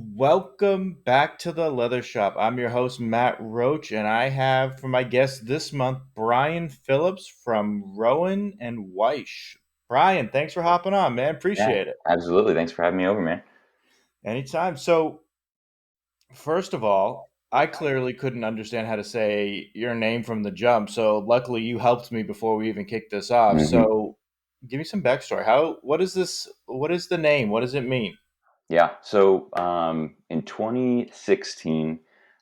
Welcome back to the Leather Shop. I'm your host, Matt Roach, and I have for my guest this month Brian Phillips from Rowan and Weish. Brian, thanks for hopping on, man. Yeah, Appreciate it. absolutely. Thanks for having me over, man. Anytime. So, first of all, I clearly couldn't understand how to say your name from the jump. So, luckily, you helped me before we even kicked this off. hmm So, give me some backstory. What is this? What is the name? What does it mean? Yeah. So in 2016,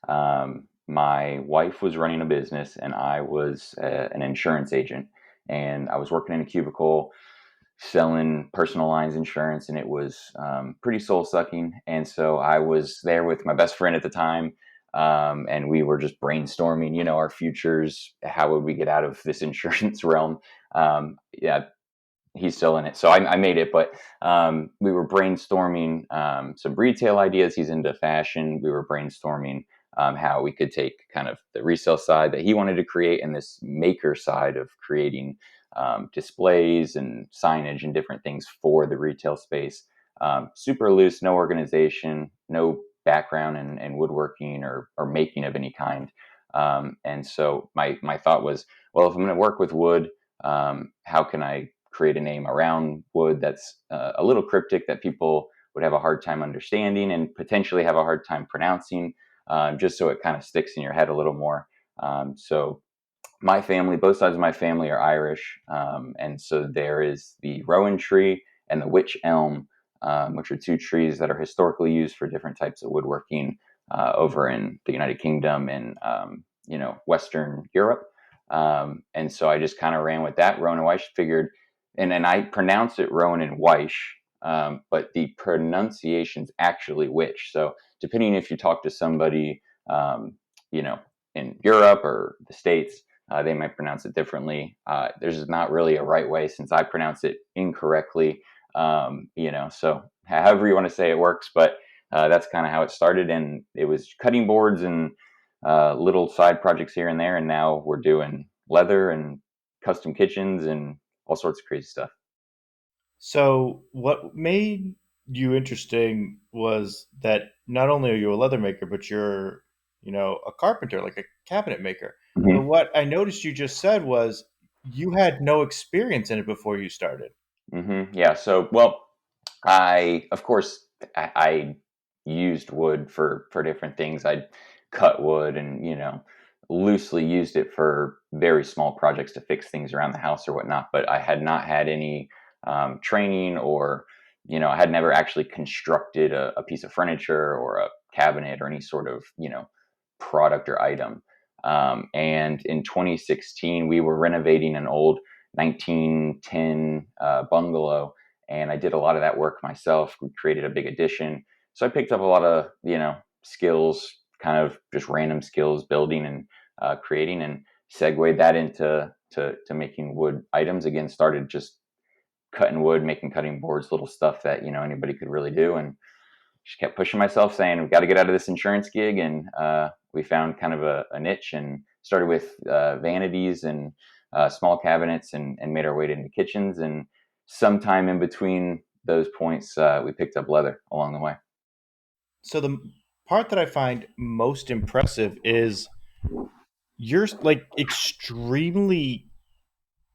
my wife was running a business and I was an insurance agent. And I was working in a cubicle selling personal lines insurance, and it was pretty soul sucking. And so I was there with my best friend at the time. And we were just brainstorming, our futures. How would we get out of this insurance realm? Yeah, he's still in it. So I made it, but we were brainstorming some retail ideas. He's into fashion. We were brainstorming how we could take kind of the resale side that he wanted to create and this maker side of creating displays and signage and different things for the retail space. Super loose, no organization, no background in woodworking or making of any kind. And so my thought was, well, if I'm going to work with wood, how can I create a name around wood that's a little cryptic that people would have a hard time understanding and potentially have a hard time pronouncing, just so it kind of sticks in your head a little more. So my family, both sides of my family are Irish, and so there is the rowan tree and the wych elm, which are two trees that are historically used for different types of woodworking over in the United Kingdom and Western Europe. And so I just kind of ran with that. Rowan and Weish figured, and I pronounce it Rowan and Weish, but the pronunciation's actually Witch. So depending if you talk to somebody, you know, in Europe or the States, they might pronounce it differently. There's not really a right way since I pronounce it incorrectly. So however you want to say it works, but that's kind of how it started. And it was cutting boards and little side projects here and there. And now we're doing leather and custom kitchens and all sorts of crazy stuff. So, what made you interesting was that not only are you a leather maker, but you're, a carpenter, like a cabinet maker. But hmm what I noticed you just said was you had no experience in it before you started. Yeah. So, well, of course, I used wood for different things. I cut wood and loosely used it for very small projects to fix things around the house or whatnot. But I had not had any training, or I had never actually constructed a piece of furniture or a cabinet or any sort of product or item. And in 2016, we were renovating an old 1910 bungalow, and I did a lot of that work myself. We created a big addition, so I picked up a lot of skills, kind of just random skills, building and creating, and segued that into to making wood items. Again, started just cutting wood, making cutting boards, little stuff that anybody could really do, and just kept pushing myself, saying we've got to get out of this insurance gig. And we found kind of a niche and started with vanities and small cabinets, and made our way into kitchens. And sometime in between those points, we picked up leather along the way. So, the part that I find most impressive is you're like extremely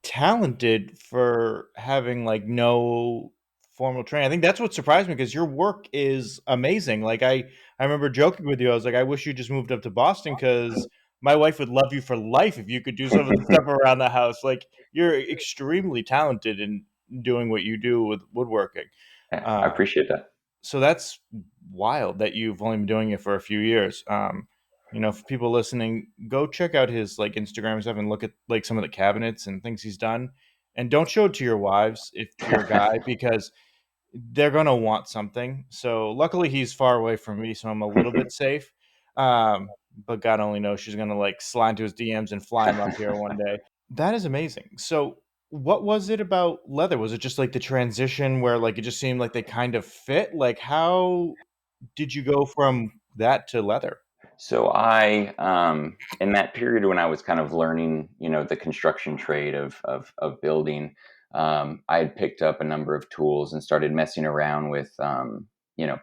talented for having like no formal training. I think that's what surprised me because your work is amazing. I remember joking with you. I was like, I wish you just moved up to Boston because my wife would love you for life if you could do some of the stuff around the house. Like you're extremely talented in doing what you do with woodworking. Yeah, I Uh, appreciate that. so that's wild that you've only been doing it for a few years. For people listening, go check out his like Instagram and stuff and look at like some of the cabinets and things he's done. And don't show it to your wives if you're a guy because they're gonna want something. So luckily he's far away from me, so I'm a little bit safe. But God only knows she's gonna like slide into his DMs and fly him up here one day. That is amazing. So, what was it about leather? Was it just like the transition where like it just seemed like they kind of fit? Like how did you go from that to leather? So in that period when I was kind of learning, the construction trade of building, I had picked up a number of tools and started messing around with.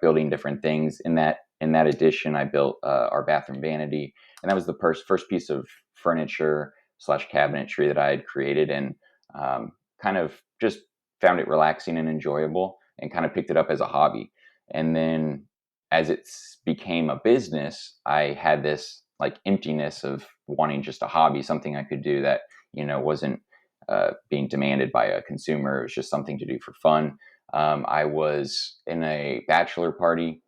building different things. In that edition, I built our bathroom vanity, and that was the first piece of furniture slash cabinetry that I had created, and kind of just found it relaxing and enjoyable, and kind of picked it up as a hobby. And then as it became a business, I had this like emptiness of wanting just a hobby, something I could do that wasn't being demanded by a consumer. It was just something to do for fun. I was in a bachelor party,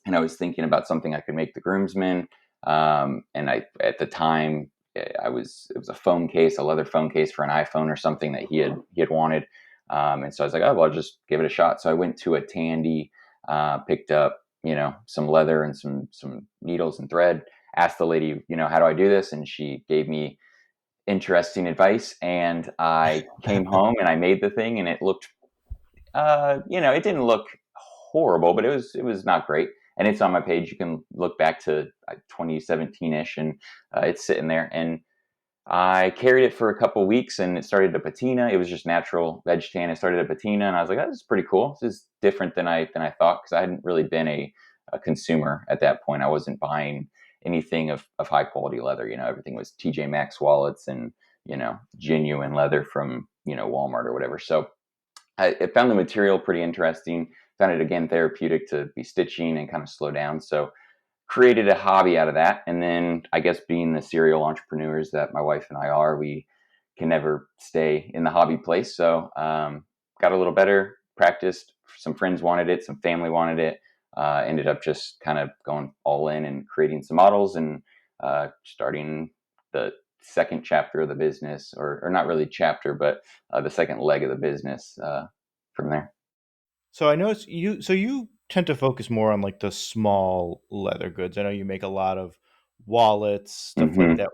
and I was thinking about something I could make the groomsmen. And I, at the time, it was a phone case, a leather phone case for an iPhone or something that he had wanted. And so I was like, oh, well, I'll just give it a shot. So I went to a Tandy, picked up, some leather and some needles and thread. Asked the lady, how do I do this? And she gave me interesting advice. And I came home and I made the thing, and it looked it didn't look horrible, but it was not great. And it's on my page. You can look back to 2017-ish, and it's sitting there. And I carried it for a couple weeks, and it started to patina. It was just natural veg tan. It started to patina, and I was like, "Oh, this is pretty cool. This is different than I thought," because I hadn't really been a consumer at that point. I wasn't buying anything of high quality leather. Everything was TJ Maxx wallets and genuine leather from Walmart or whatever. So I found the material pretty interesting. Found it again therapeutic to be stitching and kind of slow down. So created a hobby out of that. And then I guess being the serial entrepreneurs that my wife and I are, we can never stay in the hobby place. So got a little better, practiced. Some friends wanted it, some family wanted it. Ended up just kind of going all in and creating some models, and starting the second chapter of the business, or not really chapter, but the second leg of the business from there. So I noticed you. So you tend to focus more on like the small leather goods. I know you make a lot of wallets, stuff like Hmm. that.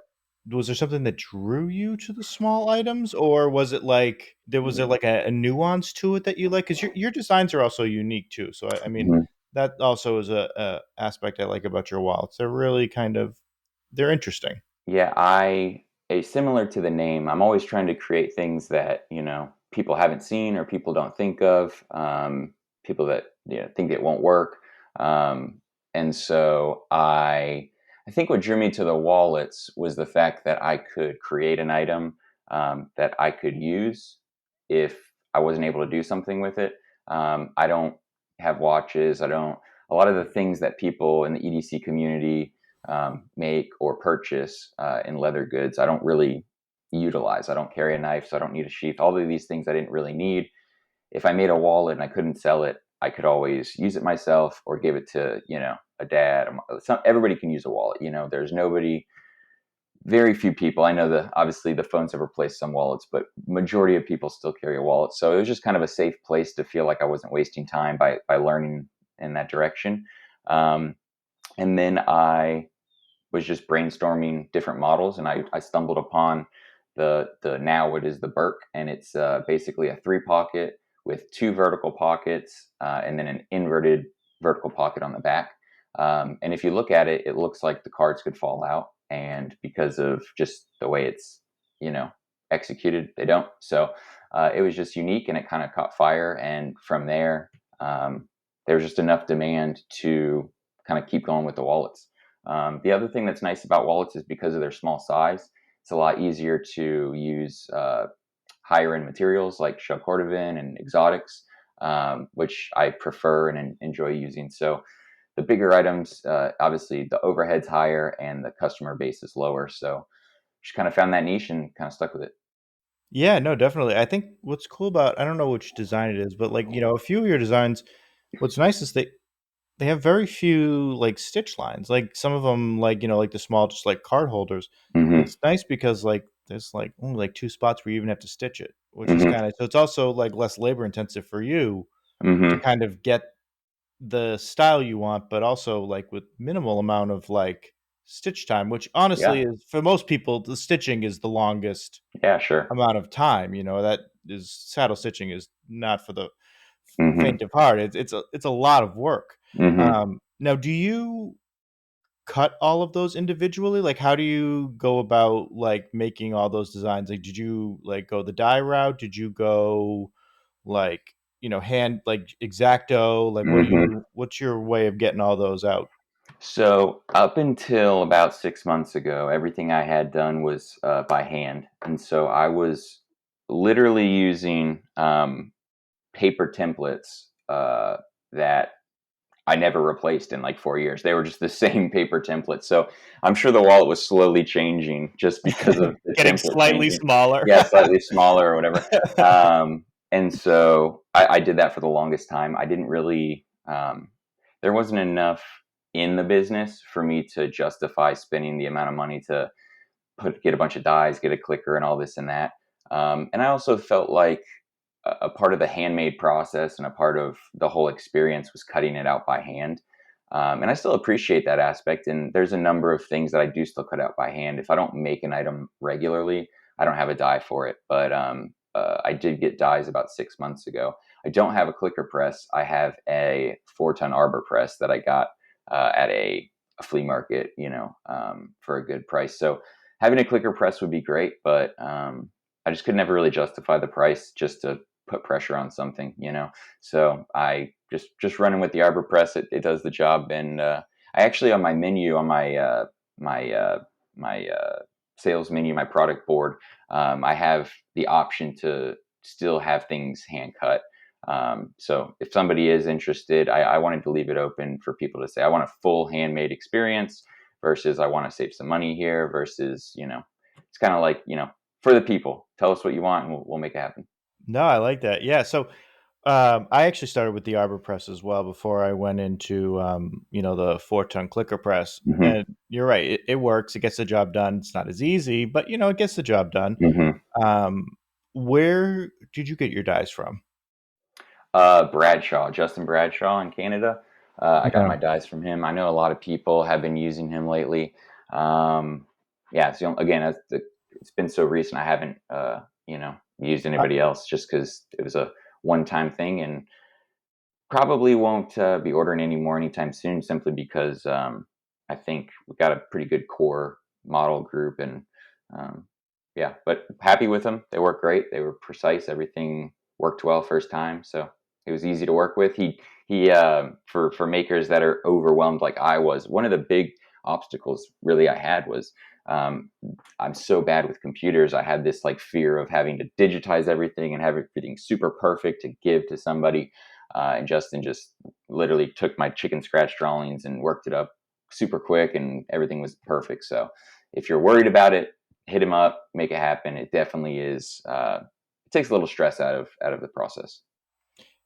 Was there something that drew you to the small items, or was it like there like a nuance to it that you like? Because your designs are also unique too. So I mean, Hmm. that also is a aspect I like about your wallets. They're really kind of they're interesting. Yeah, similar to the name, I'm always trying to create things that, people haven't seen or people don't think of, people that, think it won't work. And so I think what drew me to the wallets was the fact that I could create an item that I could use if I wasn't able to do something with it. I don't have watches. A lot of the things that people in the EDC community make or purchase in leather goods, I don't really utilize. I don't carry a knife, so I don't need a sheath. All of these things I didn't really need. If I made a wallet and I couldn't sell it, I could always use it myself or give it to a dad. Everybody can use a wallet. There's nobody. Very few people. I know that obviously the phones have replaced some wallets, but majority of people still carry a wallet. So it was just kind of a safe place to feel like I wasn't wasting time by learning in that direction. Um, and then I was just brainstorming different models, and I stumbled upon the now what is the Burke, and it's basically a three pocket with two vertical pockets, and then an inverted vertical pocket on the back. And if you look at it, it looks like the cards could fall out, and because of just the way it's you know executed, they don't. So it was just unique, and it kind of caught fire, and from there. There was just enough demand to kind of keep going with the wallets. The other thing that's nice about wallets is because of their small size, it's a lot easier to use higher end materials like shell cordovan and exotics, which I prefer and enjoy using. So the bigger items, obviously the overhead's higher and the customer base is lower. So just kind of found that niche and kind of stuck with it. Yeah, no, definitely. I think what's cool about I don't know which design it is, but like, a few of your designs, what's nice is they have very few like stitch lines. Like some of them, like, like the small, just like card holders. Hmm. It's nice because like there's like only like two spots where you even have to stitch it, which is Hmm. kind of so it's also like less labor intensive for you to Hmm. kind of get the style you want, but also like with minimal amount of like stitch time, which honestly Yeah. is for most people, the stitching is the longest Yeah. Sure. amount of time. That is saddle stitching is not for the Hmm. faint of heart. It's a lot of work. Hmm. Now, do you cut all of those individually? Like, how do you go about like making all those designs? Like, did you like go the dye route? Did you go like hand like Exacto? Like, Hmm. what's your way of getting all those out? So up until about 6 months ago, everything I had done was by hand, and so I was literally using paper templates that I never replaced in like 4 years. They were just the same paper templates. So I'm sure the wallet was slowly changing just because of the Getting template slightly changing. smaller. Yeah, slightly smaller or whatever. And so I did that for the longest time. I didn't really, there wasn't enough in the business for me to justify spending the amount of money to get a bunch of dies, get a clicker, and all this and that. And I also felt like a part of the handmade process and a part of the whole experience was cutting it out by hand. And I still appreciate that aspect. And there's a number of things that I do still cut out by hand. If I don't make an item regularly, I don't have a die for it. But I did get dies about 6 months ago. I don't have a clicker press. I have a 4-ton arbor press that I got at a flea market, for a good price. So having a clicker press would be great, but I just could never really justify the price just to put pressure on something. So I just running with the arbor press. It does the job, and I actually on my menu on my sales menu, my product board, I have the option to still have things hand cut. So if somebody is interested, I wanted to leave it open for people to say I want a full handmade experience versus I want to save some money here versus it's kind of like for the people. Tell us what you want, and we'll make it happen. No, I like that. Yeah. So I actually started with the arbor press as well before I went into the 4-ton clicker press. Hmm. And you're right, it works. It gets the job done. It's not as easy, but it gets the job done. Hmm. Um, where did you get your dies from? Bradshaw, Justin Bradshaw in Canada. I got Yeah. my dies from him. I know a lot of people have been using him lately. Yeah, again, it's been so recent. I haven't, used anybody else just because it was a one-time thing, and probably won't be ordering any more anytime soon, simply because I think we've got a pretty good core model group, and um, yeah, but happy with them. They work great. They were precise. Everything worked well first time, so it was easy to work with. He for makers that are overwhelmed like I was. One of the big obstacles really I had was um, I'm so bad with computers. I had this like fear of having to digitize everything and have everything super perfect to give to somebody, and Justin just literally took my chicken scratch drawings and worked it up super quick, and everything was perfect. So if you're worried about it, hit him up, make it happen. It definitely is. It takes a little stress out of the process.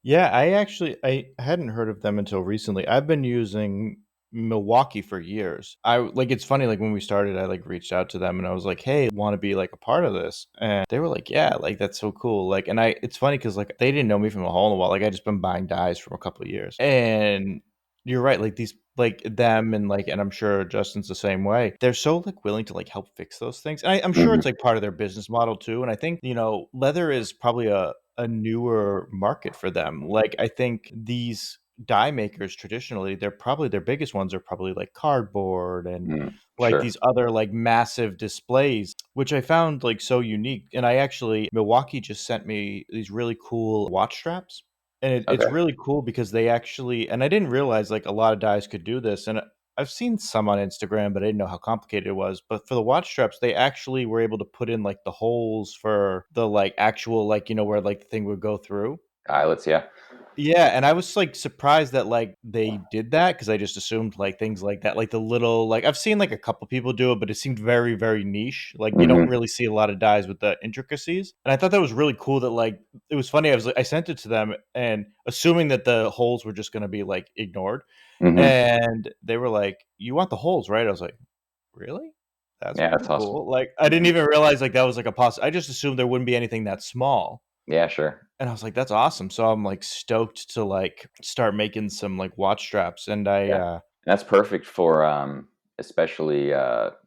Yeah, I hadn't heard of them until recently. I've been using Milwaukee for years. It's funny, like when we started, I like reached out to them and I was like, "Hey, want to be like a part of this?" And they were like, "Yeah, like that's so cool." Like, and it's funny because like they didn't know me from a hole in the wall. Like I just been buying dyes from a couple of years, and you're right. Like these, like them, and I'm sure Justin's the same way. They're so like willing to like help fix those things. And I'm sure Hmm. it's like part of their business model too. And I think leather is probably a newer market for them. Like I think these die makers traditionally, they're probably their biggest ones are probably like cardboard and Mm, like sure. these other like massive displays, which I found like so unique. And I actually Milwaukee just sent me these really cool watch straps. And it's Okay. really cool because they actually, and I didn't realize like a lot of dyes could do this. And I've seen some on Instagram, but I didn't know how complicated it was. But for the watch straps, they actually were able to put in like the holes for the like actual like where like the thing would go through. Eyelets, yeah. Yeah, and I was like surprised that like they did that because I just assumed like things like that, like the little like I've seen like a couple people do it, but it seemed very very niche. Like you don't Hmm. really see a lot of dyes with the intricacies, and I thought that was really cool. That like it was funny. I sent it to them and assuming that the holes were just going to be like ignored, Hmm. and they were like, "You want the holes, right?" I was like, "Really? That's Yeah, that's pretty awesome. cool." Like I didn't even realize like that was like a I just assumed there wouldn't be anything that small. Yeah, sure. And I was like, "That's awesome." So I'm, like, stoked to, like, start making some, like, watch straps, and Yeah, that's perfect for especially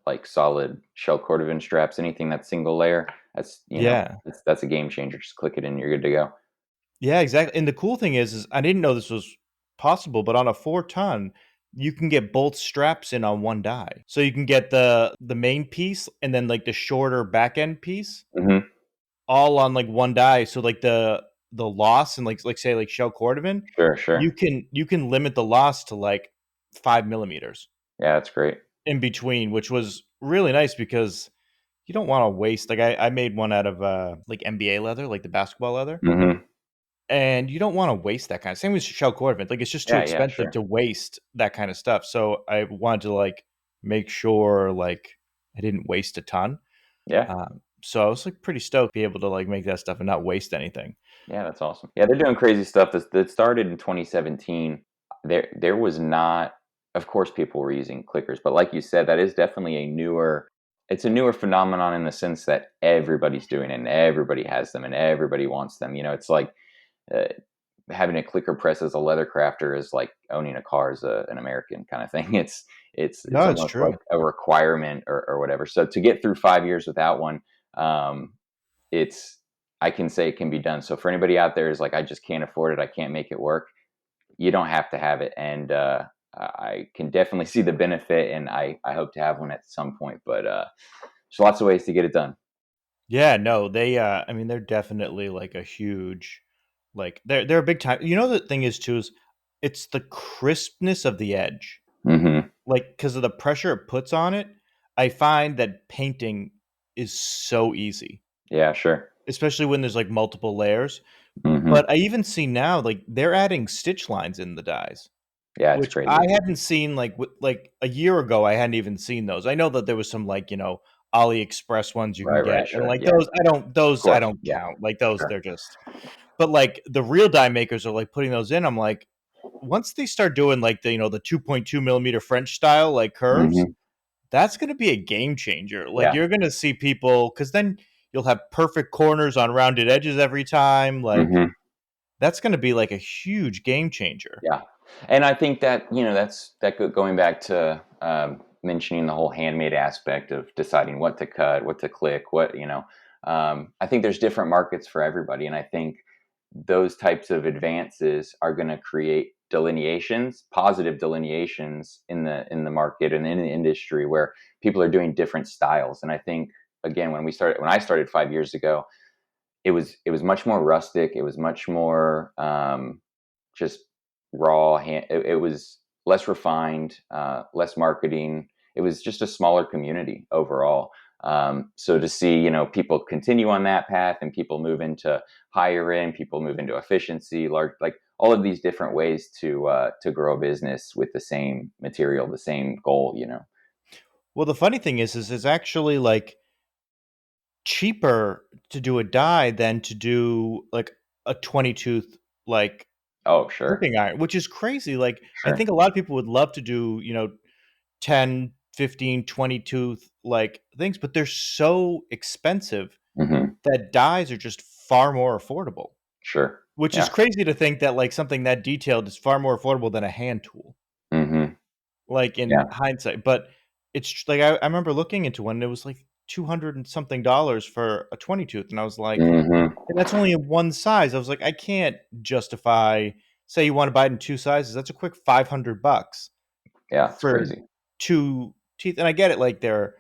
like solid shell cordovan straps. Anything that's single layer, that's yeah. that's a game changer. Just click it and you're good to go. Yeah, exactly, and the cool thing is I didn't know this was possible, but on a 4-ton, you can get both straps in on one die. So you can get the main piece and then, like, the shorter back end piece Hmm. all on, like, one die, so, like, the the loss and like say like shell cordovan, Sure, sure. you can limit the loss to like 5 millimeters Yeah, that's great. in between, which was really nice because you don't want to waste. Like I made one out of like NBA leather, like the basketball leather, Hmm. and you don't want to waste that kind of. Same with shell cordovan. Like it's just too Yeah, yeah, expensive sure. to waste that kind of stuff. So I wanted to like make sure like I didn't waste a ton. Yeah. So I was like pretty stoked to be able to like make that stuff and not waste anything. Yeah, that's awesome. Yeah, they're doing crazy stuff that started in 2017. There was not, of course, people were using clickers, but like you said, that is definitely a newer. It's a newer phenomenon in the sense that everybody's doing it and everybody has them and everybody wants them. It's like uh, having a clicker press as a leather crafter is like owning a car as an American kind of thing. It's No, it's almost like true. a requirement or whatever. So to get through 5 years without one, um, it's I can say it can be done. So for anybody out there who's like, I just can't afford it, I can't make it work, you don't have to have it. And I can definitely see the benefit, and I hope to have one at some point. But there's lots of ways to get it done. Yeah, no, they I mean they're definitely like a huge like they're a big time. You know the thing is too is it's the crispness of the edge. Hmm. Like cuz of the pressure it puts on it, I find that painting is so easy, Yeah, sure. especially when there's like multiple layers. Hmm. But I even see now like they're adding stitch lines in the dyes. Yeah, it's Which I crazy. hadn't seen, like, like, a year ago, I hadn't even seen those. I know that there was some, like, AliExpress ones you can Right, right, get, and, sure. like, Yeah, of those I course. don't Yeah, count. Like, those, sure. they're just but, like, the real die makers are, like, putting those in, I'm like, once they start doing, like, the 2.2 millimeter French style, like, curves, Hmm. that's gonna be a game changer. Like, Yeah. you're gonna see people because then you'll have perfect corners on rounded edges every time, like, Hmm. that's gonna be, like, a huge game changer. Yeah, and I think that going back to mentioning the whole handmade aspect of deciding what to cut, what to click, I think there's different markets for everybody, and I think those types of advances are going to create delineations, positive delineations in the market and in the industry where people are doing different styles. And I think again, when I started 5 years ago, it was much more rustic. It was much more just raw. It was less refined, less marketing. It was just a smaller community overall. So to see people continue on that path and people move into higher end, people move into efficiency, large like all of these different ways to grow a business with the same material, the same goal. Well, the funny thing is it's actually, like, cheaper to do a die than to do, like, a 20 tooth, like, Oh, sure, clipping iron, which is crazy. Like, I sure. think a lot of people would love to do, 10, 15, 20 tooth, like, things, but they're so expensive Hmm. that dies are just far more affordable, Sure. which is Yeah. crazy to think that, like, something that detailed is far more affordable than a hand tool, Hmm. like, in Yeah. hindsight, but like, I remember looking into one, and it was, like, 200 and something dollars for a 20 tooth, and I was like, Hmm. and that's only in one size. I was like, I can't justify say you wanna buy it in 2 sizes, that's a quick 500 bucks Yeah. It's for crazy. 2 teeth, and I get it, like, there's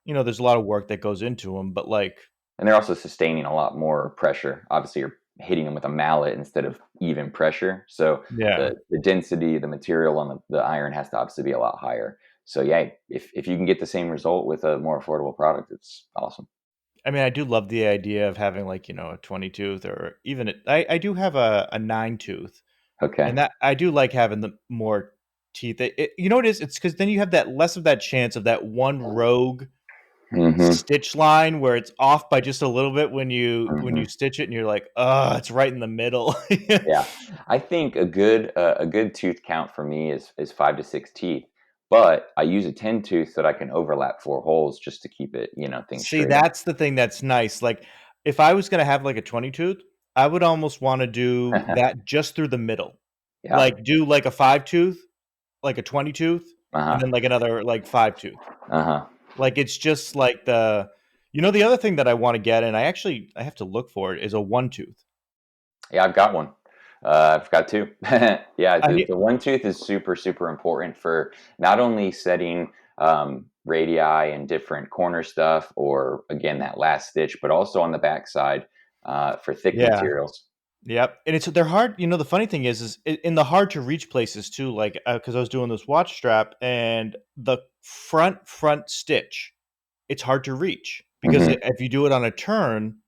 a lot of work that goes into them, but, like And they're also sustaining a lot more pressure. Obviously, you're hitting them with a mallet instead of even pressure. So yeah. the density, the material on the iron has to obviously be a lot higher. So yeah, if you can get the same result with a more affordable product, it's awesome. I mean, I do love the idea of having, like, a 20 tooth or even I do have a 9 tooth, and Okay. that I do like having the more teeth. You know what it is? It's because then you have that less of that chance of that one rogue Hmm. stitch line where it's off by just a little bit when you Hmm. stitch it and you're like, "Oh, it's right in the middle." Yeah, I think a good tooth count for me is 5 to 6 teeth, but I use a 10 tooth so that I can overlap 4 holes just to keep it things See, straighter. that's the thing that's nice. Like, if I was gonna have, like, a 20 tooth, I would almost wanna do that just through the middle. Yeah. Like, do, like, a 5 tooth, like a 20 tooth, Uh and huh. then, like, another, like, 5 tooth. Uh huh. Like, it's just like the other thing that I wanna get, and I have to look for it, is a 1 tooth. Yeah, I've got one. I've got two. Yeah, I the need one tooth is super, super important for not only setting radii and different corner stuff, or again that last stitch, but also on the backside for thick yeah. materials. Yep, and they're hard. The funny thing is in the hard to reach places too. Like because I was doing this watch strap, and the front stitch, it's hard to reach because Hmm. if you do it on a turn,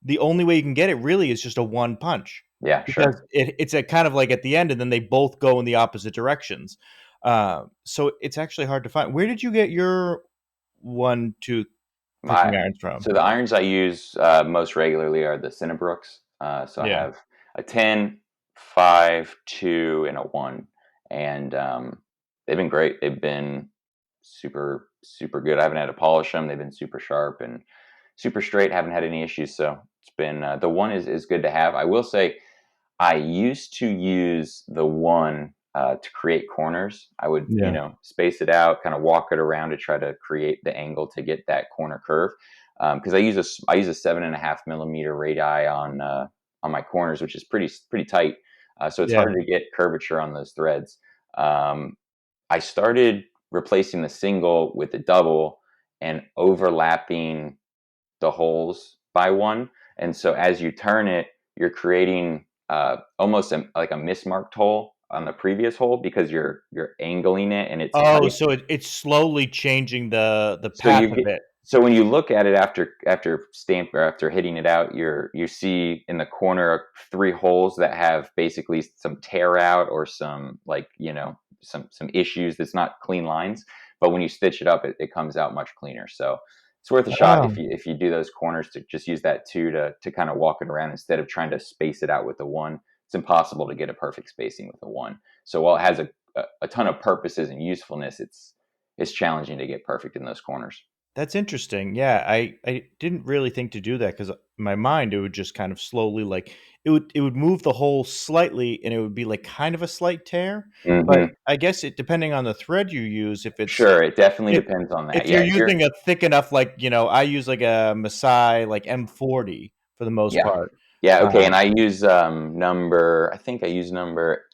the only way you can get it really is just a one punch Yeah, because sure. it's a kind of like at the end, and then they both go in the opposite directions. So it's actually hard to find. Where did you get your one tooth picking My irons from? So the irons I use most regularly are the Cinnabrooks. So I Yeah, have a 10, 5, 2, and a 1. And they've been great. They've been super, super good. I haven't had to polish them. They've been super sharp and super straight. Haven't had any issues. So it's been, the 1 is good to have. I will say, I used to use the 1 to create corners. I would, yeah. space it out, kind of walk it around to try to create the angle to get that corner curve. Because I use a 7.5 millimeter radii on my corners, which is pretty tight. So it's Yeah. hard to get curvature on those threads. Um, I started replacing the single with the double and overlapping the holes by 1. And so as you turn it, you're creating almost like a mismarked hole on the previous hole because you're angling it and it's Oh, tight. so it's slowly changing the So path you of get it. so when you look at it after stamp or after hitting it out, you see in the corner 3 holes that have basically some tear out or some like some issues that's not clean lines. But when you stitch it up, it comes out much cleaner. So it's worth a shot Oh, if you do those corners to just use that 2 to kind of walk it around instead of trying to space it out with the 1. It's impossible to get a perfect spacing with the 1. So while it has a ton of purposes and usefulness, it's challenging to get perfect in those corners. that's interesting. Yeah, I didn't really think to do that because in my mind, it would just kind of slowly, like, it would move the hole slightly, and it would be, like, kind of a slight tear, but Hmm. I guess it depending on the thread you use, Sure, it definitely if depends on that. if Yeah, you're if you're using a thick enough, like, I use, like, a Masai, like, M40 for the most yeah. part. Yeah, okay, and Um I think I use number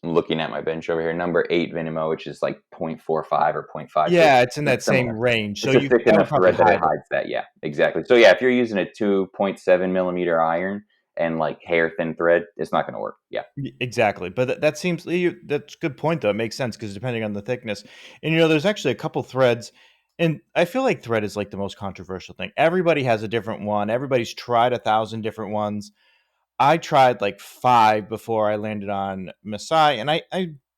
I'm looking at my bench over here, number 8 Venimo, which is like 0.45 or point 0.5, so Yeah, it's in that it's same similar. range, so It's a you thick that would enough probably thread that it hide it. hides that, yeah, exactly. So, yeah, if you're using a 2.7 millimeter iron and, like, hair thin thread, it's not gonna work, yeah. Exactly, but that seems that's a good point though. It makes sense because depending on the thickness, and there's actually a couple threads, and I feel like thread is like the most controversial thing. Everybody has a different one. Everybody's tried 1,000 different ones. I tried like 5 before I landed on Masai, and I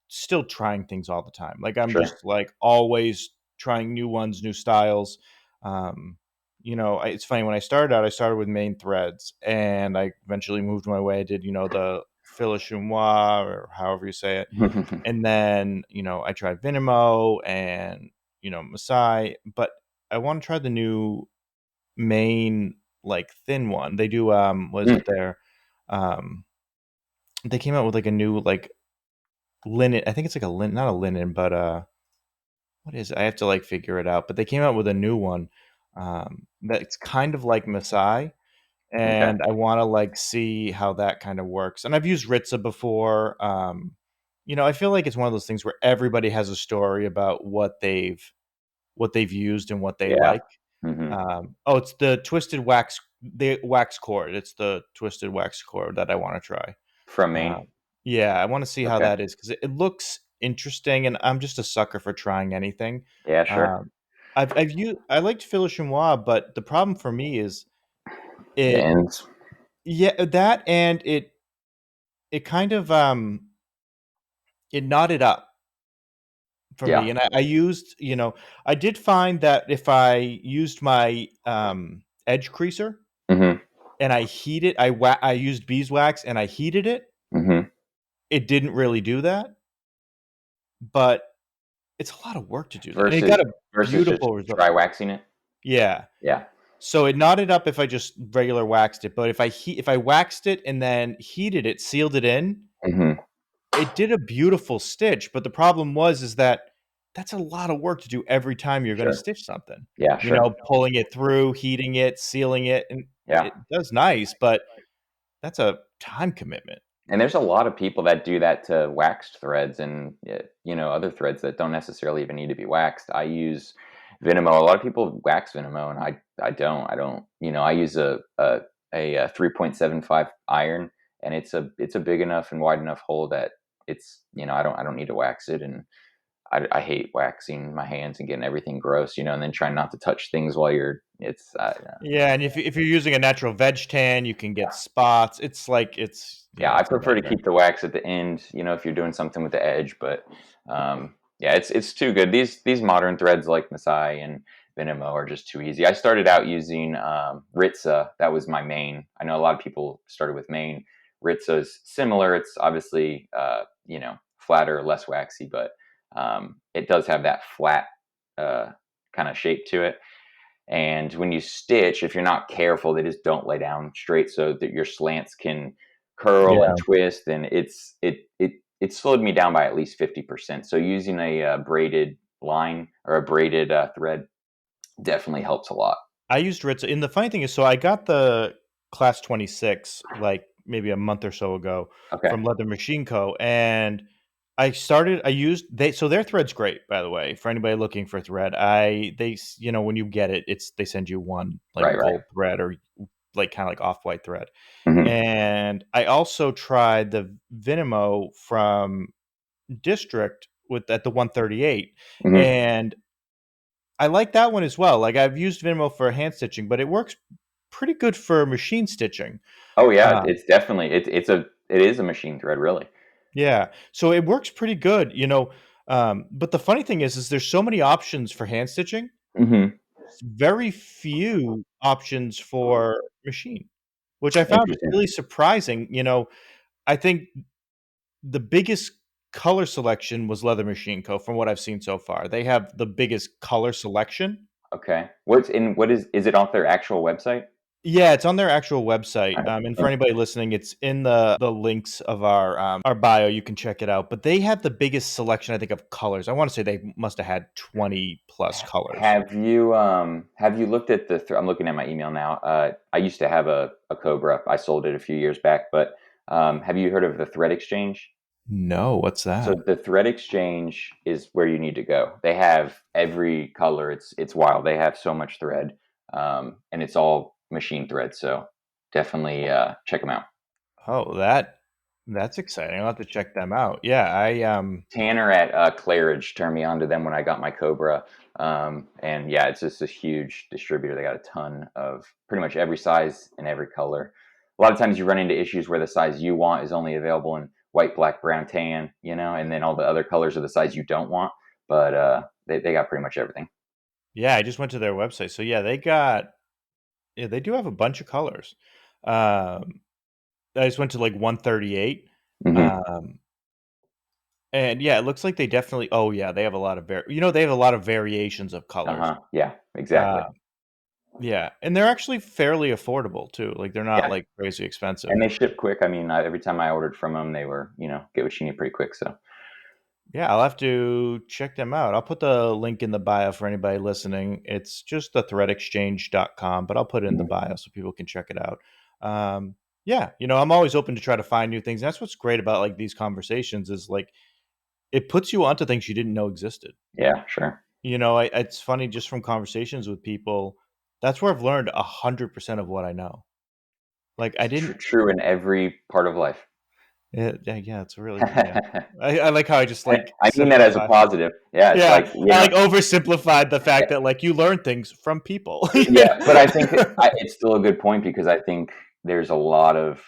still trying things all the time. Like I'm Sure. just like always trying new ones, new styles. It's funny when I started with main threads, and I eventually moved my way. I did the fil chinois or however you say it, and then I tried Vinimo and Masai, but I want to try the new main like thin one. They do what is Mm, it there? Um they came out with like a new like linen. I think it's like a linen, not a linen, but what is it? I have to like figure it out. But they came out with a new one that's kind of like Masai, okay. and I want to like see how that kind of works. And I've used Ritza before. I feel like it's one of those things where everybody has a story about what they've used and what they Yeah. like. Mhm. It's the wax cord. It's the twisted wax cord that I want to try. From Uh, Maine? yeah, I want to see how Okay. that is because it looks interesting, and I'm just a sucker for trying anything. Yeah, sure. Um, I liked Fil Chinois, but the problem for me is The it ends? yeah, that, and it kind of it knotted up for me, Yeah. and I did find that if I used my edge creaser Mhm. and I used beeswax and I heated it, Mhm. it didn't really do that, but it's a lot of work to do that, and it got Versus a versus just beautiful result. dry waxing it? Yeah. Yeah. So it knotted up if I just regular waxed it, but if I waxed it and then heated it, sealed it in, Mhm. it did a beautiful stitch, but the problem is that that's a lot of work to do every time you're gonna Sure. stitch something. Yeah, sure. Pulling it through, heating it, sealing it, and Yeah. it does nice, but that's a time commitment. And there's a lot of people that do that to waxed threads and other threads that don't necessarily even need to be waxed. I use Venimo. A lot of people wax Venimo, and I don't. I use a 3.75 iron, and it's a big enough and wide enough hole that it's, I don't need to wax it. And I hate waxing my hands and getting everything gross, and then trying not to touch things while you're it's Yeah, and if you're using a natural veg tan, you can get spots. It's like Yeah, I it's a prefer to nightmare. keep the wax at the end, if you're doing something with the edge, but yeah, it's too good. These modern threads like Masai and Venimo are just too easy. I started out using Ritza. That was my main. I know a lot of people started with main. Ritza's similar. It's obviously flatter, less waxy, but it does have that flat uh, kind of shape to it. And when you stitch, if you're not careful, they just don't lay down straight so that your slants can curl and Yeah. twist. And it slowed me down by at least 50%. So using a braided line or a braided thread definitely helps a lot. I used Ritza, and the funny thing is, so I got the Class 26 like maybe a month or so ago Okay. from Leather Machine Co. And I used their thread's great, by the way, for anybody looking for thread. When you get it, they send you one like Right, right. gold thread or like kind of like off-white thread. Hmm. And I also tried the Vinimo from District with at the 138, Hmm. and I like that one as well. Like I've used Venmo for hand stitching, but it works pretty good for machine stitching. Oh yeah, Uh, it's definitely it is a machine thread, really. yeah, so it works pretty good. But the funny thing is there's so many options for hand stitching, Hmm. very few options for machine, which I found Interesting. really surprising. I think the biggest color selection was Leather Machine Co. From what I've seen so far, they have the biggest color selection. Okay. What is it off their actual website? Yeah, it's on their actual website, All and for right. anybody listening, it's in the links of our bio, you can check it out, but they have the biggest selection, I think, of colors. I wanna say they must have had 20 plus colors. Have you looked at I'm looking at my email now. I used to have a Cobra. I sold it a few years back, but have you heard of the Thread Exchange? No, what's So that? the Thread Exchange is where you need to go. They have every color. It's wild. They have so much thread, and it's all machine thread. So definitely check them out. Oh, that's exciting, I'll have to check them out. Yeah, Tanner at Claridge turned me on to them when I got my Cobra. And yeah, it's just a huge distributor. They got a ton of pretty much every size and every color. A lot of times you run into issues where the size you want is only available in white, black, brown, tan, and then all the other colors are the size you don't want. But they got pretty much everything. yeah, I just went to their website, so yeah, they do have a bunch of colors. Um, I just went to, like, 138, Hmm. um, and yeah, it looks like they definitely oh, yeah, they have a lot of they have a lot of variations of Uh colors. huh. Yeah, exactly. Uh Yeah, and they're actually fairly affordable too, like, they're not, Yeah. like, crazy expensive. And they ship quick. I mean, every time I ordered from them, they were, get what you need pretty quick. So, Yeah, I'll have to check them out. I'll put the link in the bio for anybody listening. It's just the threadexchange.com, but I'll put it in the mhm. bio so people can check it out. Yeah, I'm always open to try to find new things. That's what's great about, like, these conversations is, like, it puts you onto things you didn't know existed. Yeah, sure. It's funny just from conversations with people, that's where I've learned 100% of what I know. Like, I It's didn't true in every part of life. yeah, it's really yeah. I like how I just, And like, I mean that as a simplify positive. Yeah, it's yeah, like, I, like, oversimplified the eh, fact that, like, you learn things from people. yeah, but I think it's still a good point because I think there's a lot of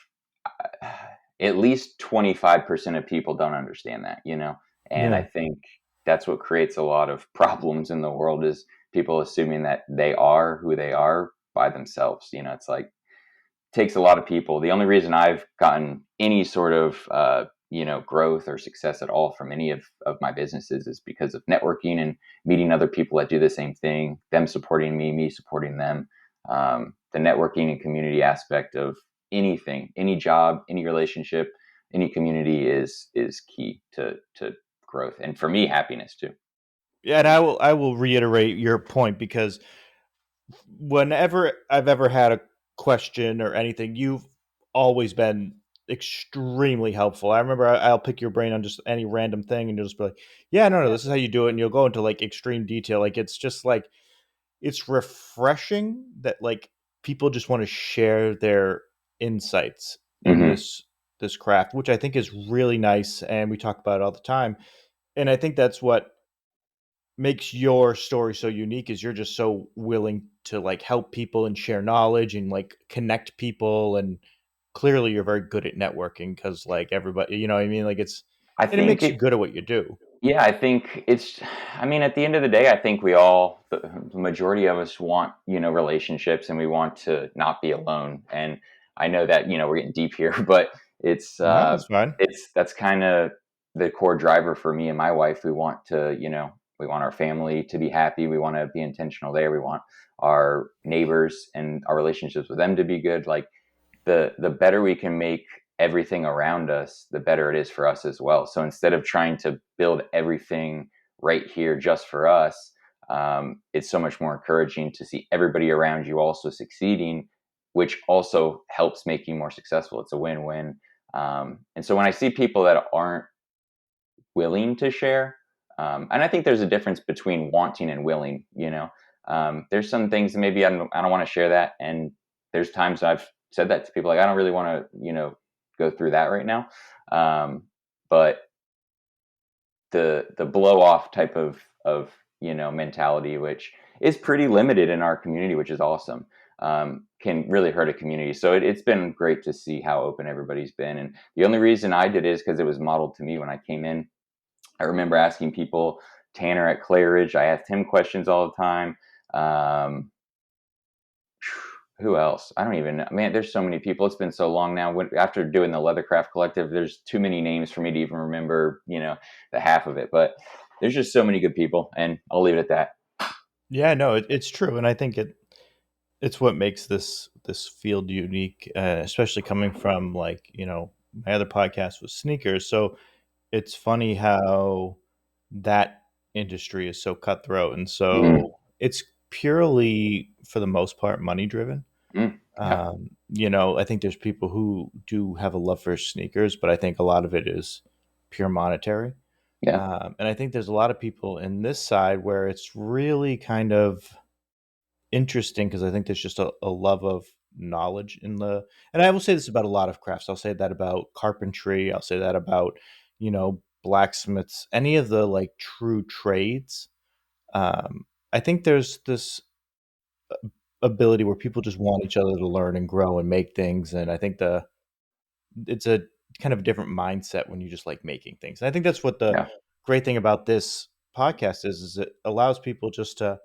at least 25% of people don't understand that. And I Yeah. think that's what creates a lot of problems in the world is people assuming that they are who they are by themselves. It's like takes a lot of people. The only reason I've gotten any sort of growth or success at all from any of my businesses is because of networking and meeting other people that do the same thing, them supporting me supporting them. The networking and community aspect of anything, any job, any relationship, any community is key to growth and for me happiness too. Yeah, and I will reiterate your point because whenever I've ever had a question or anything, you've always been extremely helpful. I remember I'll pick your brain on just any random thing, and you'll just be like, "Yeah, no, no, this is how you do it," and you'll go into, like, extreme detail. Like, it's just, like it's refreshing that, like, people just wanna share their insights in Hmm. this. this craft, which I think is really nice, and we talk about it all the time. And I think that's what makes your story so unique is you're just so willing to like help people and share knowledge and like connect people, and clearly you're very good at networking because like everybody, you know what I mean, like it's I and it think makes you it good at what you do. Yeah, I think it's, I mean, at the end of the day, I think we all, the majority of us want, relationships, and we want to not be alone. And I know that, we're getting deep here, but it's, No, uh, that's fine. that's kind of the core driver for me and my wife. We want to, we want our family to be happy. We want to be intentional there. We want our neighbors and our relationships with them to be good. Like, the better we can make everything around us, the better it is for us as well. So instead of trying to build everything right here just for us, it's so much more encouraging to see everybody around you also succeeding, which also helps make you more successful. It's a win-win. And so when I see people that aren't willing to share, and I think there's a difference between wanting and willing. There's some things that maybe I don't want to share that, and there's times I've said that to people, like, I don't really want to, go through that right now. But the blow off type of mentality, which is pretty limited in our community, which is awesome, can really hurt a community. So it's been great to see how open everybody's been. And the only reason I did is because it was modeled to me when I came in. I remember asking people, Tanner at Clay Ridge, I asked him questions all the time. Um, who else? I don't even know. Man, there's so many people. It's been so long now. After doing the Leathercraft Collective, there's too many names for me to even remember, the half of it. But there's just so many good people, and I'll leave it at that. Yeah, no, it's true, and I think it's what makes this field unique, especially coming from like my other podcast was sneakers. So it's funny how that industry is so cutthroat, and Mm-hmm. so it's purely for the most part money driven. Mm. Yeah, I think there's people who do have a love for sneakers, but I think a lot of it is pure monetary. yeah, And I think there's a lot of people in this side where it's really kind of interesting because I think there's just a love of knowledge in the, and I will say this about a lot of crafts. I'll say that about carpentry. I'll say that about, blacksmiths, any of the like true trades. I think there's this ability where people just want each other to learn and grow and make things. And I think it's a kind of different mindset when you just like making things. And I think that's what the yeah, great thing about this podcast is it allows people just to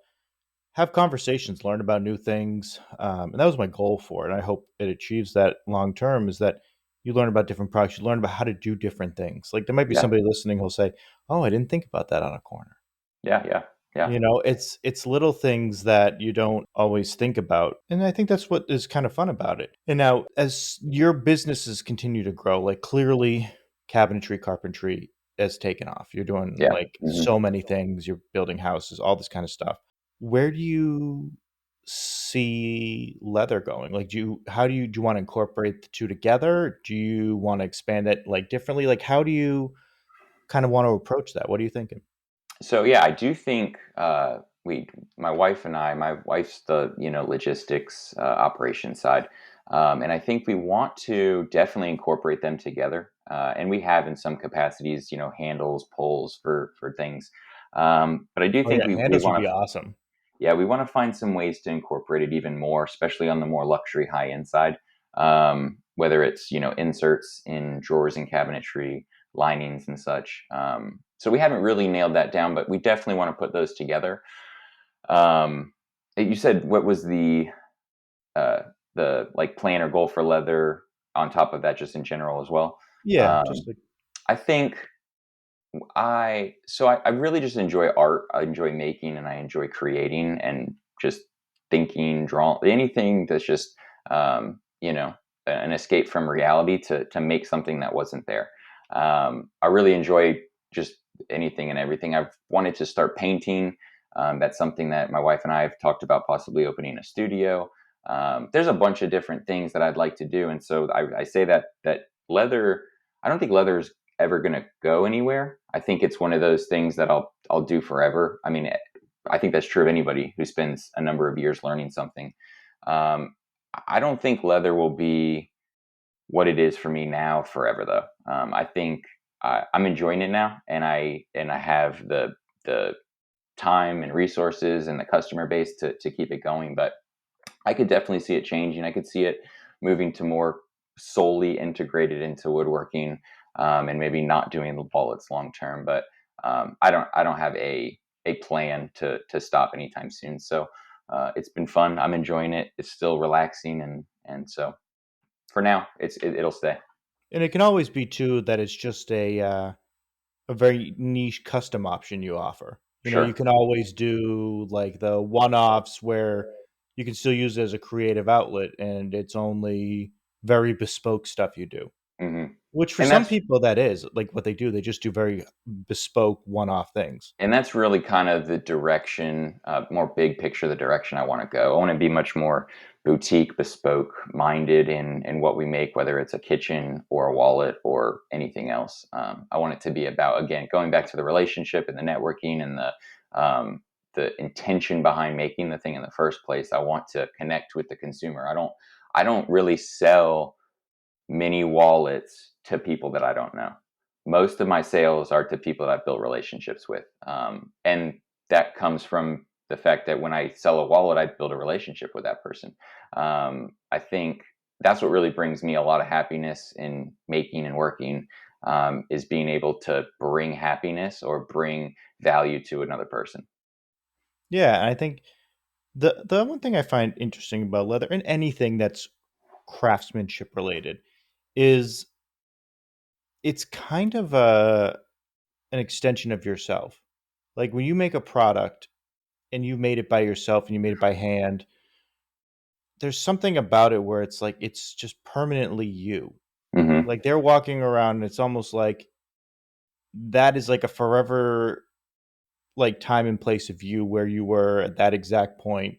have conversations, learn about new things. And that was my goal for it. And I hope it achieves that long term is that you learn about different products, you learn about how to do different things. Like there might be yeah, somebody listening who'll say, oh, I didn't think about that on a corner. yeah, yeah, yeah. It's little things that you don't always think about. And I think that's what is kind of fun about it. And now as your businesses continue to grow, like clearly cabinetry, carpentry has taken off. You're doing Yeah. like Hmm. so many things, you're building houses, all this kind of stuff. Where do you see leather going? Like do you want to incorporate the two together? Do you want to expand it like differently? Like how do you kind of want to approach that? What are you thinking? So yeah, I do think my wife and my wife's the logistics operation side, and I think we want to definitely incorporate them together, and we have in some capacities, handles, poles for things, but I do Oh think yeah, we handles would want be to. awesome. Yeah, we want to find some ways to incorporate it even more, especially on the more luxury high end side. Whether it's inserts in drawers and cabinetry, linings and such. So we haven't really nailed that down, but we definitely want to put those together. Um, you said what was uh, the like plan or goal for leather on top of that, just in general as well. Yeah, just Um, like I think I really just enjoy art. I enjoy making and I enjoy creating and just thinking, drawing, anything that's just an escape from reality to make something that wasn't there. I really enjoy just anything and everything. I've wanted to start painting. That's something that my wife and I have talked about possibly opening a studio. There's a bunch of different things that I'd like to do, and so I say that leather. I don't think leather is ever going to go anywhere. I think it's one of those things that I'll do forever. I mean, I think that's true of anybody who spends a number of years learning something. Um, I don't think leather will be what it is for me now forever though. I think I'm enjoying it now, and I have the time and resources and the customer base to keep it going. But I could definitely see it changing. I could see it moving to more solely integrated into woodworking, and maybe not doing the wallets long term. But I don't have a plan to stop anytime soon. So it's been fun. I'm enjoying it. It's still relaxing, and so for now, it'll stay. And it can always be too that it's just a very niche custom option you offer. You know, you Sure. can always do like the one-offs where you can still use it as a creative outlet and it's only very bespoke stuff you do. Hmm. Which for And some that's people that is like what they do. They just do very bespoke one-off things. And that's really kind of the direction, more big picture, the direction I want to go. I want to be much more boutique, bespoke minded in what we make, whether it's a kitchen or a wallet or anything else. I want it to be about, again, going back to the relationship and the networking and the intention behind making the thing in the first place. I want to connect with the consumer. I don't really sell mini wallets to people that I don't know. Most of my sales are to people that I've built relationships with. And that comes from the fact that when I sell a wallet, I build a relationship with that person. I think that's what really brings me a lot of happiness in making and working, is being able to bring happiness or bring value to another person. Yeah, and I think the one thing I find interesting about leather and anything that's craftsmanship related is it's kind of an extension of yourself. Like when you make a product and you made it by yourself and you made it by hand, there's something about it where it's like it's just permanently you. Hmm. Like they're walking around and it's almost like that is like a forever like time and place of you where you were at that exact point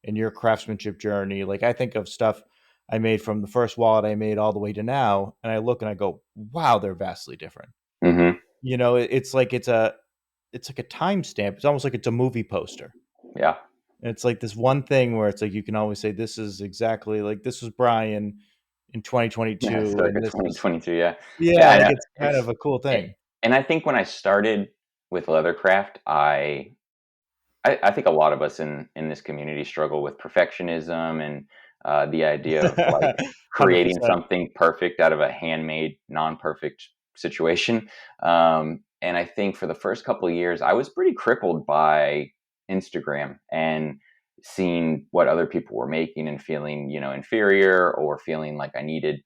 in your craftsmanship journey. Like I think of stuff I made from the first wallet I made all the way to now, and I look and I go, "Wow, they're vastly different." Hmm. You know, it's like it's like a timestamp. It's almost like it's a movie poster. Yeah. And it's like this one thing where it's like you can always say this is exactly like this was Brian in Yeah, 2022 circa and this was 2022. Yeah. yeah, Yeah, I like know. it's kind of a cool A- thing. and I think when I started with leathercraft, I think a lot of us in this community struggle with perfectionism and the idea of like creating 100%. something perfect out of a handmade, non-perfect situation. And I think for the first couple of years, I was pretty crippled by Instagram and seeing what other people were making and feeling, inferior or feeling like I needed,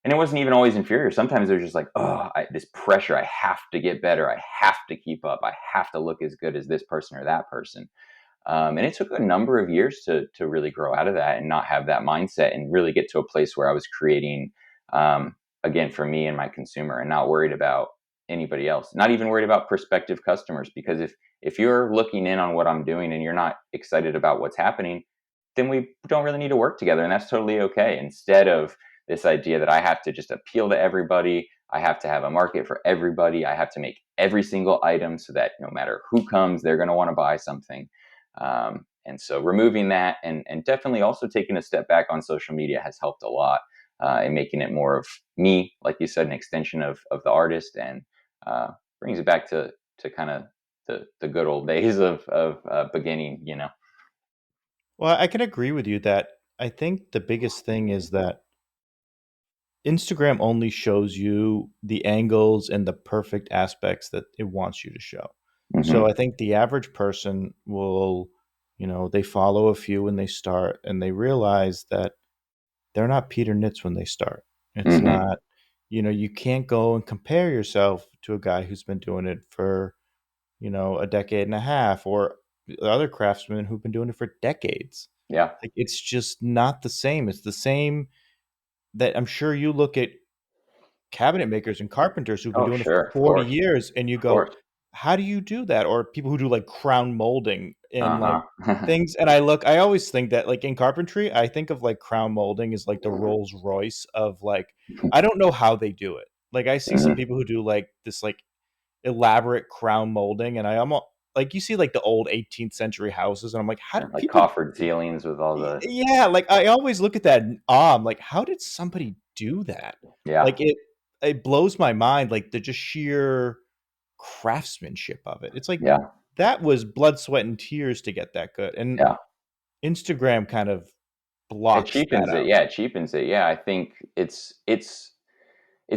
and it wasn't even always inferior. Sometimes it was just like, oh, this pressure. I have to get better. I have to keep up. I have to look as good as this person or that person. And it took a number of years to really grow out of that and not have that mindset and really get to a place where I was creating, again, for me and my consumer, and not worried about anybody else. Not even worried about prospective customers, because if you're looking in on what I'm doing and you're not excited about what's happening, then we don't really need to work together, and that's totally okay. Instead of this idea that I have to just appeal to everybody, I have to have a market for everybody, I have to make every single item so that no matter who comes, they're going to want to buy something. And so removing that, and definitely also taking a step back on social media has helped a lot, in making it more of me, like you said, an extension of the artist, and uh, brings it back to kind of the good old days of beginning, Well, I can agree with you that I think the biggest thing is that Instagram only shows you the angles and the perfect aspects that it wants you to show. So Hmm. I think the average person will, they follow a few when they start and they realize that they're not Peter Nitz when they start. It's Hmm. not, you can't go and compare yourself to a guy who's been doing it for, a decade and a half or other craftsmen who've been doing it for decades. Yeah. Like it's just not the same. It's the same that I'm sure you look at cabinet makers and carpenters who've been Oh, doing it for sure, of 40 course, years and you of go, course. "How do you do that?" Or people who do, like, crown molding and, Uh like, huh. things and I always think that, like, in carpentry, I think of, like, crown molding as, like, the Rolls Royce of, like I don't know how they do it. Like, I see some Hmm. people who do, like, this, like, elaborate crown molding, and I almost like, you see, like, the old 18th century houses, and I'm like, "How did Like people" coffered ceilings with all the. Yeah, like, I always look at that and I'm like, "How did somebody do that? Yeah. Like, it blows my mind, like, the just sheer craftsmanship of it. It's like, Yeah. that was blood, sweat, and tears to get that good, and Yeah. Instagram kind of It blocks that cheapens it. out. Yeah, it cheapens it. Yeah, I think it's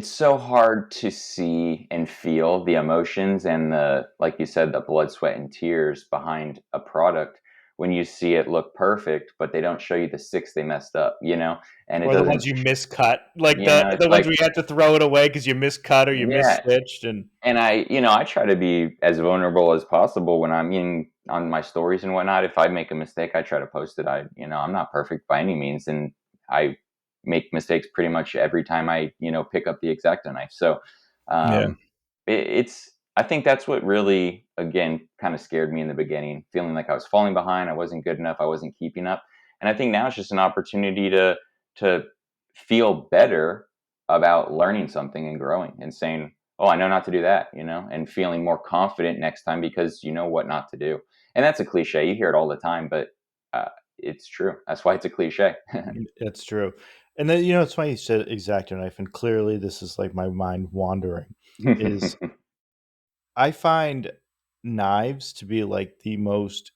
so hard to see and feel the emotions and the, like you said, the blood, sweat, and tears behind a product when you see it look perfect, but they don't show you the six they messed up, and it Or the ones doesn't, you miscut, like it's the ones like, where you had to throw it away because you miscut or you yeah. misstitched, and And I try to be as vulnerable as possible when I'm in on my stories and whatnot. If I make a mistake, I try to post it. I'm not perfect by any means, and I make mistakes pretty much every time I, pick up the X-Acto knife. So, yeah. um, it's I think that's what really, again, kind of scared me in the beginning, feeling like I was falling behind, I wasn't good enough, I wasn't keeping up. And I think now it's just an opportunity to feel better about learning something and growing and saying, "Oh, I know not to do that," and feeling more confident next time because you know what not to do. And that's a cliche. You hear it all the time, but it's true. That's why it's a cliche. It's true. And then, it's funny you said X-Acto knife, and clearly this is, like, my mind wandering, is I find knives to be, like, the most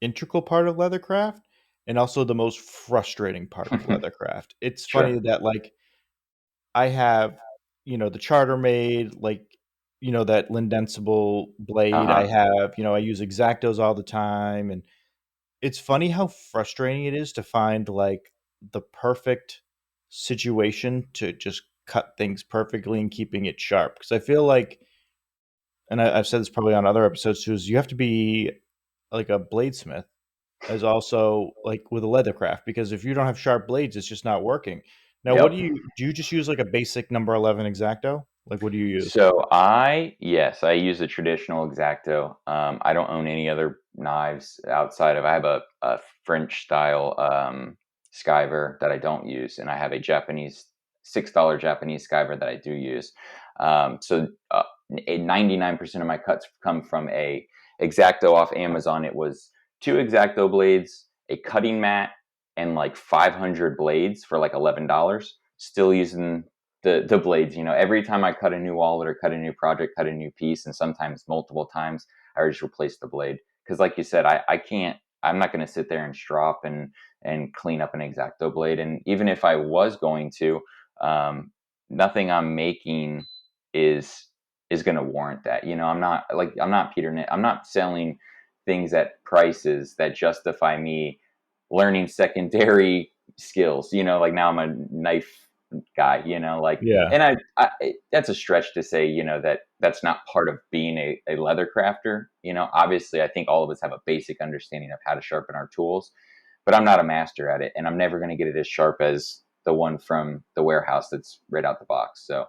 integral part of leathercraft and also the most frustrating part of leathercraft. It's funny Sure. that, like, I have, the Charter made, like, that Lindensible blade. I Uh-huh. have, I use X-Actos all the time, and it's funny how frustrating it is to find, like, the perfect situation to just cut things perfectly and keeping it sharp. Because I feel like, and I've said this probably on other episodes too, is you have to be like a bladesmith as also, like, with a leathercraft, because if you don't have sharp blades, it's just not working. Now, what Yep. do you just use, like, a basic number 11 X-Acto? Like, what do you use? So yes, I use a traditional X-Acto. I don't own any other knives outside of. I have a French style skiver that I don't use, and I have a Japanese $6 Japanese skiver that I do use. So 99% of my cuts come from a X-Acto off Amazon. It was two X-Acto blades, a cutting mat, and like 500 blades for like $11. Still using the blades. Every time I cut a new wallet or cut a new project, cut a new piece, and sometimes multiple times, I just replace the blade because, like you said, I can't. I'm not going to sit there and strop and clean up an X-Acto blade. And even if I was going to, nothing I'm making is is going to warrant that. I'm not Peter. I'm not selling things at prices that justify me learning secondary skills. Like now I'm a knife guy. Yeah. And that's a stretch to say, that that's not part of being a leather crafter. Obviously, I think all of us have a basic understanding of how to sharpen our tools, but I'm not a master at it, and I'm never going to get it as sharp as the one from the warehouse that's right out the box. So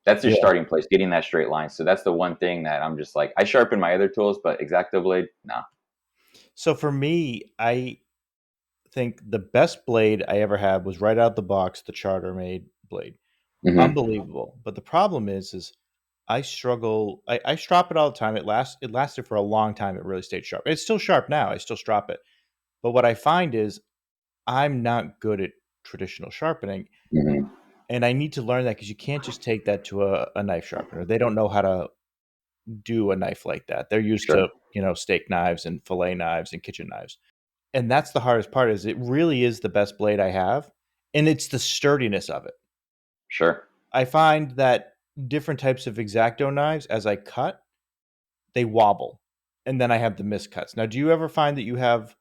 that's your Yeah. starting place, getting that straight line. So that's the one thing that I'm just like, I sharpen my other tools, but X-Acto blade, nah. So for me, I think the best blade I ever had was right out the box, the Charter made blade. Hmm. Unbelievable. But the problem is I struggle. I strop it all the time. It lasted for a long time. It really stayed sharp. It's still sharp now. I still strop it. But what I find is I'm not good at traditional sharpening, Hmm. and I need to learn that because you can't just take that to a knife sharpener. They don't know how to do a knife like that. They're used Sure. to, steak knives and fillet knives and kitchen knives. And that's the hardest part is it really is the best blade I have, and it's the sturdiness of it. Sure. I find that different types of X-Acto knives, as I cut, they wobble, and then I have the miscuts. Now, do you ever find that you have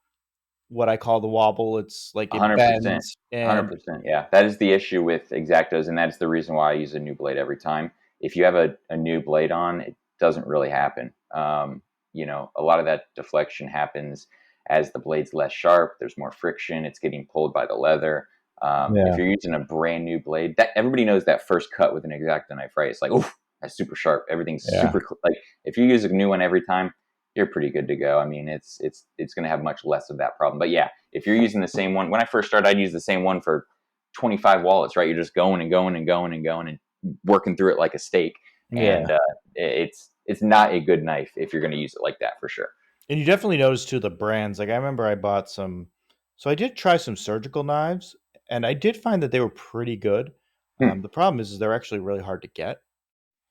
what I call the wobble? It's like it 100%. bends and 100%. Yeah. That is the issue with Exactos. And that's the reason why I use a new blade every time. If you have a new blade on, it doesn't really happen. A lot of that deflection happens as the blade's less sharp. There's more friction. It's getting pulled by the leather. If yeah, you're using a brand new blade, that everybody knows that first cut with an Exacto knife, right? It's like, oh, that's super sharp. Everything's yeah, like if you use a new one every time, you're pretty good to go. I mean, it's going to have much less of that problem. But yeah, if you're using the same one, when I first started, I'd use the same one for 25 wallets, right? You're just going and going and going and going and working through it like a steak. yeah. And it's not a good knife if you're going to use it like that for sure. And you definitely notice too the brands. Like I remember I bought some, so I did try some surgical knives, and I did find that they were pretty good. Hmm. The problem is they're actually really hard to get,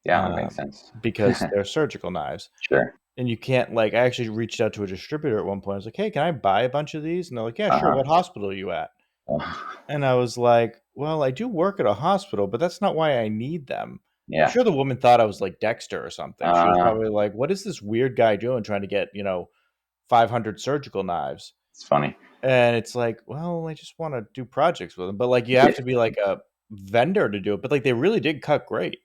Yeah, that makes sense. because they're surgical knives, Sure. and you can't like. I actually reached out to a distributor at one point. I was like, "Hey, can I buy a bunch of these?" And they're like, "Yeah, sure. Uh-huh. What hospital are you at?" Oh, And I was like, "Well, I do work at a hospital, but that's not why I need them." I'm yeah. sure the woman thought I was like Dexter or something. She was Uh, probably like, "What is this weird guy doing trying to get, 500 surgical knives?" it's funny. And it's like, "Well, I just want to do projects with them." But like you have Yeah. to be like a vendor to do it. But like they really did cut great.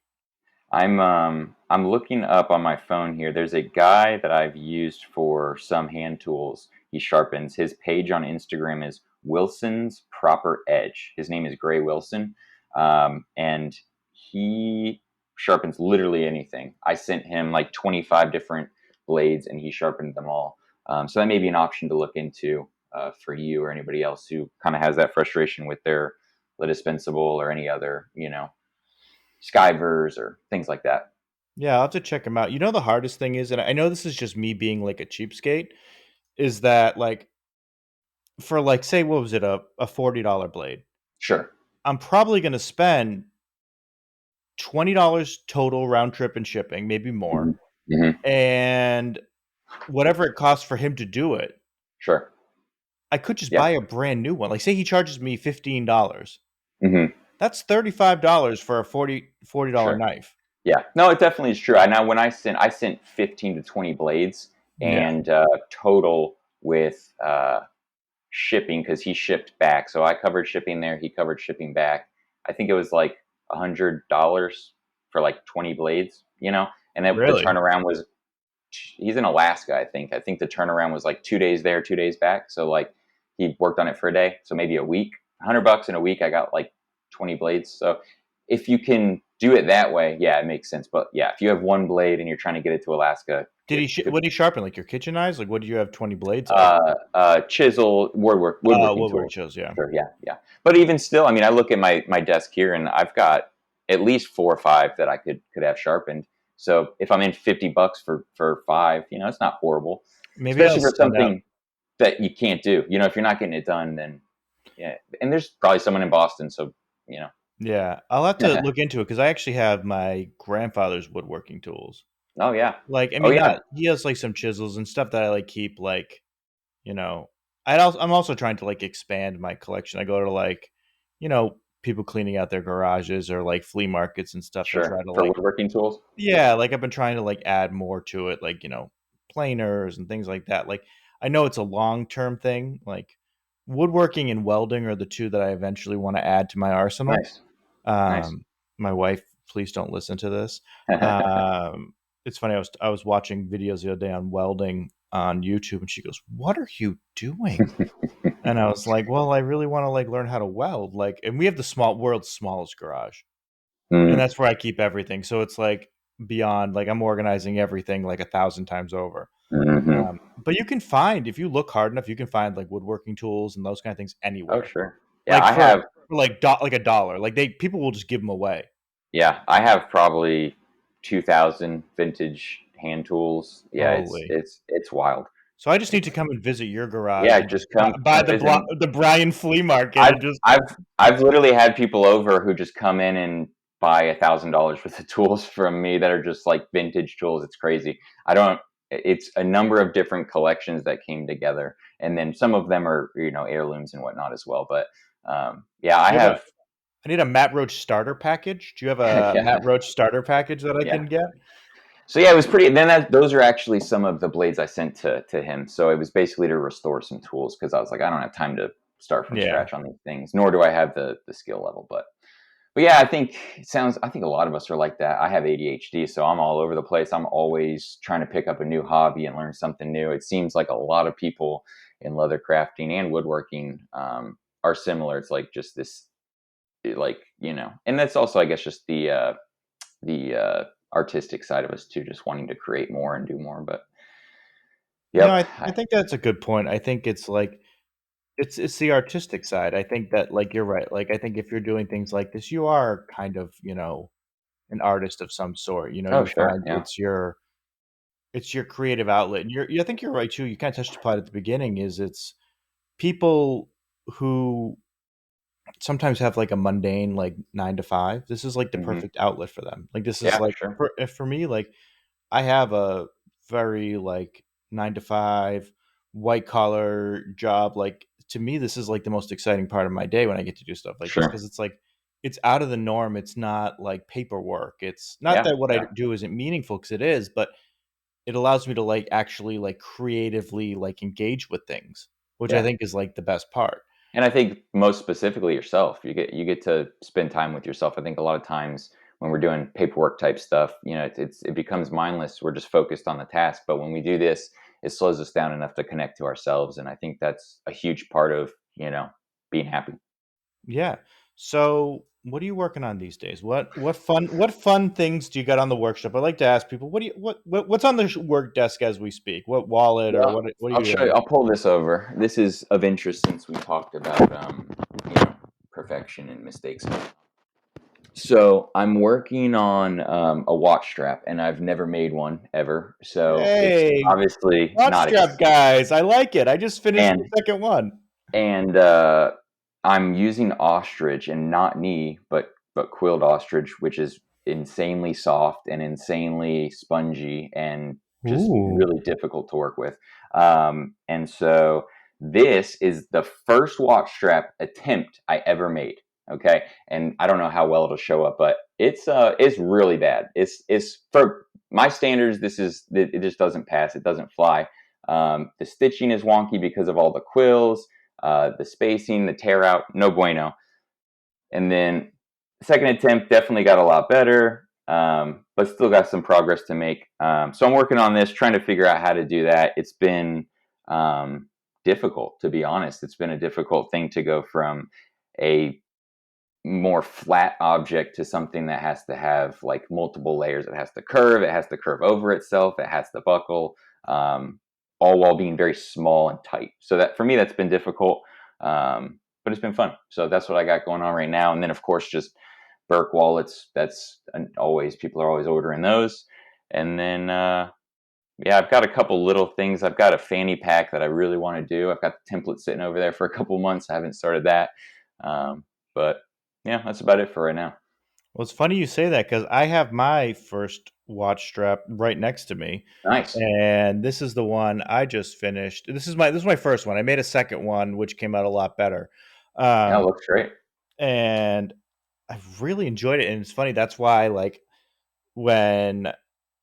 I'm looking up on my phone here. There's a guy that I've used for some hand tools. He sharpens. His page on Instagram is Wilson's Proper Edge. His name is Gray Wilson, and he sharpens literally anything. I sent him like 25 different blades, and he sharpened them all. So that may be an option to look into for you or anybody else who kind of has that frustration with their Dispensable or any other, Skyvers or things like that. Yeah, I'll have to check them out. The hardest thing is, and I know this is just me being like a cheapskate, is that like for like say what was it a $40 blade, Sure. I'm probably going to spend $20 total round trip and shipping, maybe more, Hmm. Hmm. and whatever it costs for him to do it. Sure. I could just Yeah. buy a brand new one. Like say he charges me $15. Hmm. That's $35 for a $40 Sure. knife. Yeah. No, it definitely is true. I now when I sent 15 to 20 blades Yeah, and total with shipping because he shipped back. So I covered shipping there. He covered shipping back. I think it was like $100 for like 20 blades. And then the really. turnaround was he's in Alaska, I think. I think the turnaround was like 2 days there, 2 days back. So like he worked on it for a day, so maybe a week. $100 in a week, I got like 20 blades. So if you can do it that way, yeah, it makes sense. But yeah, if you have one blade and you're trying to get it to Alaska, Did it he? could What did he sharpen? Like your kitchen knives? Like what did you have 20 blades of? chisel woodworking Woodwork tools. chills. Yeah. Sure, yeah, yeah. But even still, I mean, I look at my desk here, and I've got at least 4 or 5 that I could have sharpened. So if I'm in $50 for five, it's not horrible, Maybe I'll especially for send out. something that you can't do. If you're not getting it done, then yeah. And there's probably someone in Boston, so you know. Yeah, I'll have to look into it because I actually have my grandfather's woodworking tools. Oh yeah, Like, I oh mean, yeah, not he has like some chisels and stuff that I like keep like, you know. I'm also trying to like expand my collection. I go to like, people cleaning out their garages or like flea markets and stuff and sure. try to For like, woodworking tools, yeah, like I've been trying to like add more to it, like, planers and things like that. Like I know it's a long-term thing. Like woodworking and welding are the two that I eventually want to add to my arsenal. nice, nice. Um, my wife, please don't listen to this. Um, it's funny. I was watching videos the other day on welding on YouTube, and she goes, "What are you doing?" And I was like, "Well, I really want to like learn how to weld." Like, and we have the world's smallest garage, and Mm, that's where I keep everything. So it's like beyond like I'm organizing everything like 1,000 times over. hmm. But you can find if you look hard enough, you can find like woodworking tools and those kind of things Oh anywhere. sure. Yeah, Like I for have. like like a dollar. Like people will just give them away. Yeah, I have probably 2,000 vintage hand tools. Yeah, it's Holy. it's it's wild. So I just need to It's come and visit your garage yeah, and just just come buy visit. the Bryan flea market I've and just I've literally had people over who just come in and buy $1,000 worth of tools from me that are just like vintage tools. It's crazy. I don't. It's a number of different collections that came together, and then some of them are heirlooms and whatnot as well. But yeah, I do you have a have. I need a Matt Roach starter package. Do you have a Matt Yeah, Roach starter package that I yeah. can get? So yeah, it was pretty. Then those are actually some of the blades I sent to him. So it was basically to restore some tools because I was like, I don't have time to start from Yeah. scratch on these things, nor do I have the skill level. But yeah, I think it sounds. I think a lot of us are like that. I have ADHD, so I'm all over the place. I'm always trying to pick up a new hobby and learn something new. It seems like a lot of people in leather crafting and woodworking are similar. It's like just this, and that's also, I guess, just the artistic side of us too, just wanting to create more and do more. But yep, I think that's a good point. I think it's like it's the artistic side. I think that like you're right. Like I think if you're doing things like this, you are kind of, an artist of some sort. oh You sure, find yeah, it's your creative outlet. And I think you're right too. You kind of touched upon it at the beginning is it's people who sometimes have like a mundane like 9 to 5. This is like the Hmm. perfect outlet for them. Like this is Yeah, for like sure. for me, like I have a very like 9 to 5 white collar job. Like to me, this is like the most exciting part of my day when I get to do stuff like this Sure. because it's like it's out of the norm. It's not like paperwork. It's not Yeah. that what I Yeah. do isn't meaningful because it is, but it allows me to like actually like creatively like engage with things, which I Yeah. think is like the best part. And I think most specifically yourself, you get to spend time with yourself. I think a lot of times when we're doing paperwork type stuff, it becomes mindless. We're just focused on the task. But when we do this, it slows us down enough to connect to ourselves, and I think that's a huge part of being happy. Yeah. So, what are you working on these days? What fun things do you got on the workshop? I like to ask people, what do you what's on the work desk as we speak? What wallet or Yeah, what are I'll you show you. doing? I'll pull this over. This is of interest since we talked about you know perfection and mistakes. So I'm working on a watch strap, and I've never made one ever. So it's Hey, obviously watch not strap ex- guys. I like it. I just finished the and second one. and I'm using ostrich and not knee, but quilled ostrich, which is insanely soft and insanely spongy and just Ooh. really difficult to work with. And so this is the first watch strap attempt I ever made. Okay, and I don't know how well it'll show up, but it's really bad. It's for my standards. It just doesn't pass. It doesn't fly. The stitching is wonky because of all the quills, the spacing, the tear out, no bueno. And then second attempt definitely got a lot better, but still got some progress to make. So I'm working on this, trying to figure out how to do that. It's been difficult, to be honest. It's been a difficult thing to go from a more flat object to something that has to have like multiple layers. It has to curve over itself, it has to buckle, all while being very small and tight. So that for me, that's been difficult, but it's been fun. So that's what I got going on right now. And then of course, just Burke wallets. That's always people are always ordering those. And then yeah, I've got a couple little things. I've got a fanny pack that I really want to do. I've got the template sitting over there for a couple months. I haven't started that. But yeah, that's about it for right now. Well, it's funny you say that because I have my first watch strap right next to me, Nice. and this is the one I just finished. This is my first one. I made a second one, which came out a lot better, Yeah, um, looks great. and I've really enjoyed it. And it's funny that's why like when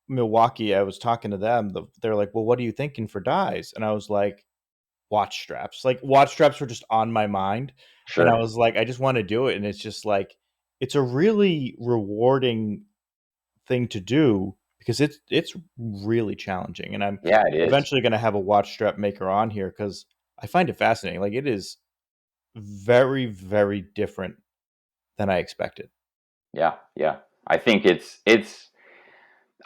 Milwaukee, I was talking to them. They're like, "Well, what are you thinking for dyes?" And I was like, "Watch straps." Like watch straps were just on my mind, and I Sure. was like, "I just want to do it." And it's just like it's a really rewarding thing to do because it's really challenging. And I'm Yeah, it is. eventually going to have a watch strap maker on here because I find it fascinating. Like it is very very different than I expected. Yeah, yeah. I think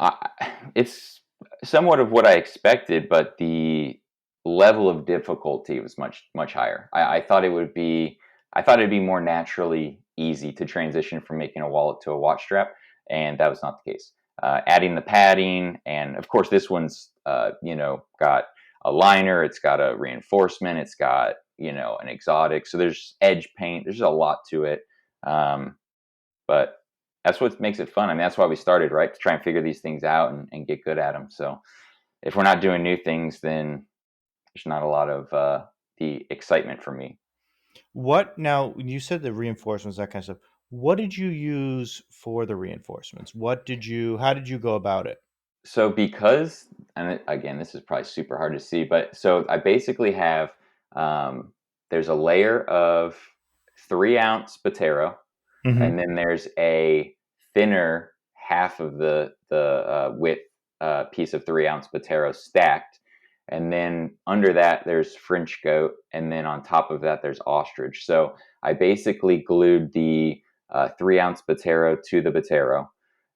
I, it's somewhat of what I expected, but the level of difficulty was much higher. I thought it'd be more naturally easy to transition from making a wallet to a watch strap, and that was not the case. Adding the padding, and of course, this one's got a liner, it's got a reinforcement, it's got an exotic. So there's edge paint. There's a lot to it. But that's what makes it fun. I mean, that's why we started, right? To try and figure these things out and get good at them. So if we're not doing new things, then there's not a lot of the excitement for me. What now? You said the reinforcements, that kind of stuff. What did you use for the reinforcements? How did you go about it? So because, and again, this is probably super hard to see, but so I basically have there's a layer of 3 ounce Botero, and Hmm. then there's a thinner half of the width piece of 3 ounce Botero stacked, and then under that there's French goat, and then on top of that there's ostrich. So I basically glued the 3 ounce Botero to the Botero,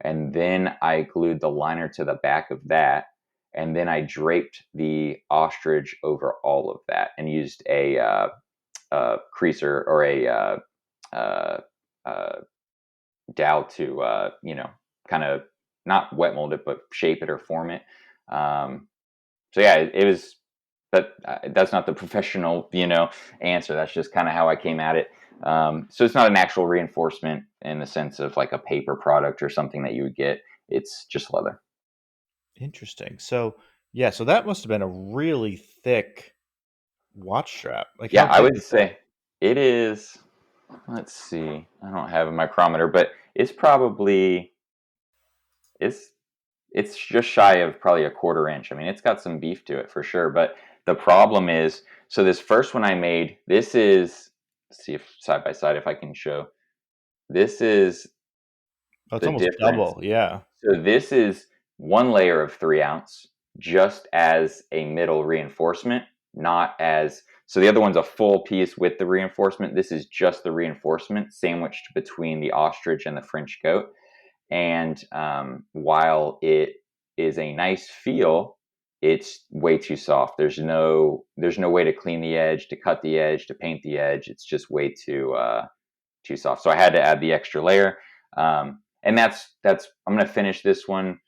and then I glued the liner to the back of that, and then I draped the ostrich over all of that and used a creaser or a uh, uh, dowel to kind of not wet mold it but shape it or form it. So yeah, it was, but that's not the professional answer. That's just kind of how I came at it. So it's not an actual reinforcement in the sense of like a paper product or something that you would get. It's just leather. Interesting. So yeah, so that must have been a really thick watch strap. Like Yeah, how I thick would is it? say it is. Let's see. I don't have a micrometer, but it's probably it's it's just shy of probably a quarter inch. I mean, it's got some beef to it for sure. But the problem is, so this first one I made, this is, let's see if side by side if I can show. This is Oh, it's the almost difference. double. Yeah. So this is one layer of 3 ounce, just as a middle reinforcement, not as. So the other one's a full piece with the reinforcement. This is just the reinforcement sandwiched between the ostrich and the French goat. And while it is a nice feel, it's way too soft. There's no way to clean the edge, to cut the edge, to paint the edge. It's just way too soft. So I had to add the extra layer. And that's I'm gonna finish this one,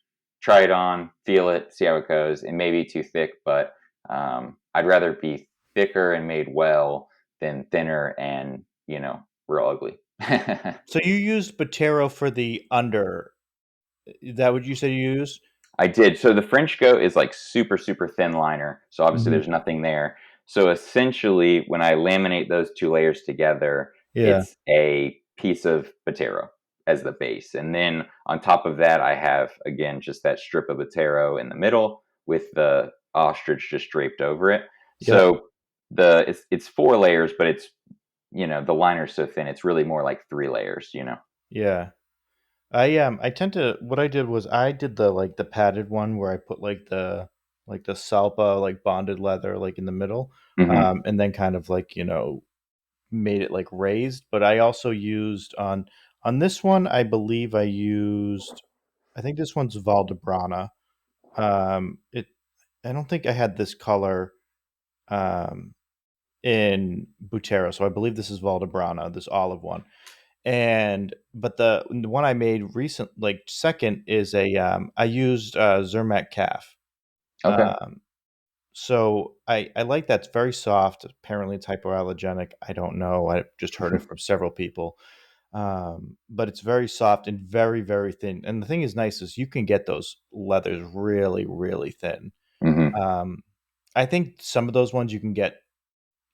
try it on, feel it, see how it goes. It may be too thick, but I'd rather be thicker and made well than thinner and real ugly. So you used Botero for the under. Is that what you said you used? I did. So the French goat is like super, super thin liner. So obviously Mhm. there's nothing there. So essentially, when I laminate those two layers together, Yeah. it's a piece of Botero as the base. And then on top of that, I have, again, just that strip of Botero in the middle with the ostrich just draped over it. Yep. So it's 4 layers, but it's, the liner's so thin, it's really more like 3 layers. Yeah. I tend to what I did was I did the padded one where I put the salpa like bonded leather like in the middle, Hmm. and then kind of like made it like raised. But I also used on this one I believe I think this one's Valdebrana. It I don't think I had this color um in Butero, so I believe this is Valdebrana, this olive one. And but the one I made recent like second is a I used Zermatt calf. Okay. Um, so I like that's very soft. Apparently it's hypoallergenic. I don't know. I just heard it from several people. But it's very soft and very very thin. And the thing is nice is you can get those leathers really really thin. Hmm. Um, I think some of those ones you can get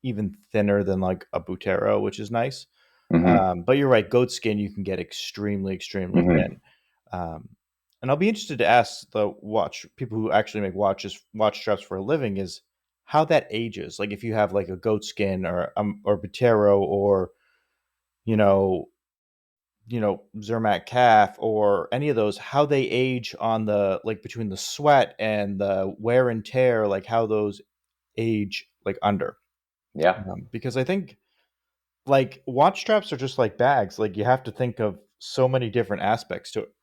even thinner than like a Butero, which is nice. Hmm. But you're right, goat skin you can get extremely, extremely Hmm. thin. Um, and I'll be interested to ask the watch people who actually make watch straps for a living is how that ages. Like if you have like a goat skin or Botero or you know Zermatt calf or any of those, how they age on the like between the sweat and the wear and tear, like how those age like under. Yeah. Because I think like watch straps are just like bags. Like you have to think of so many different aspects to it.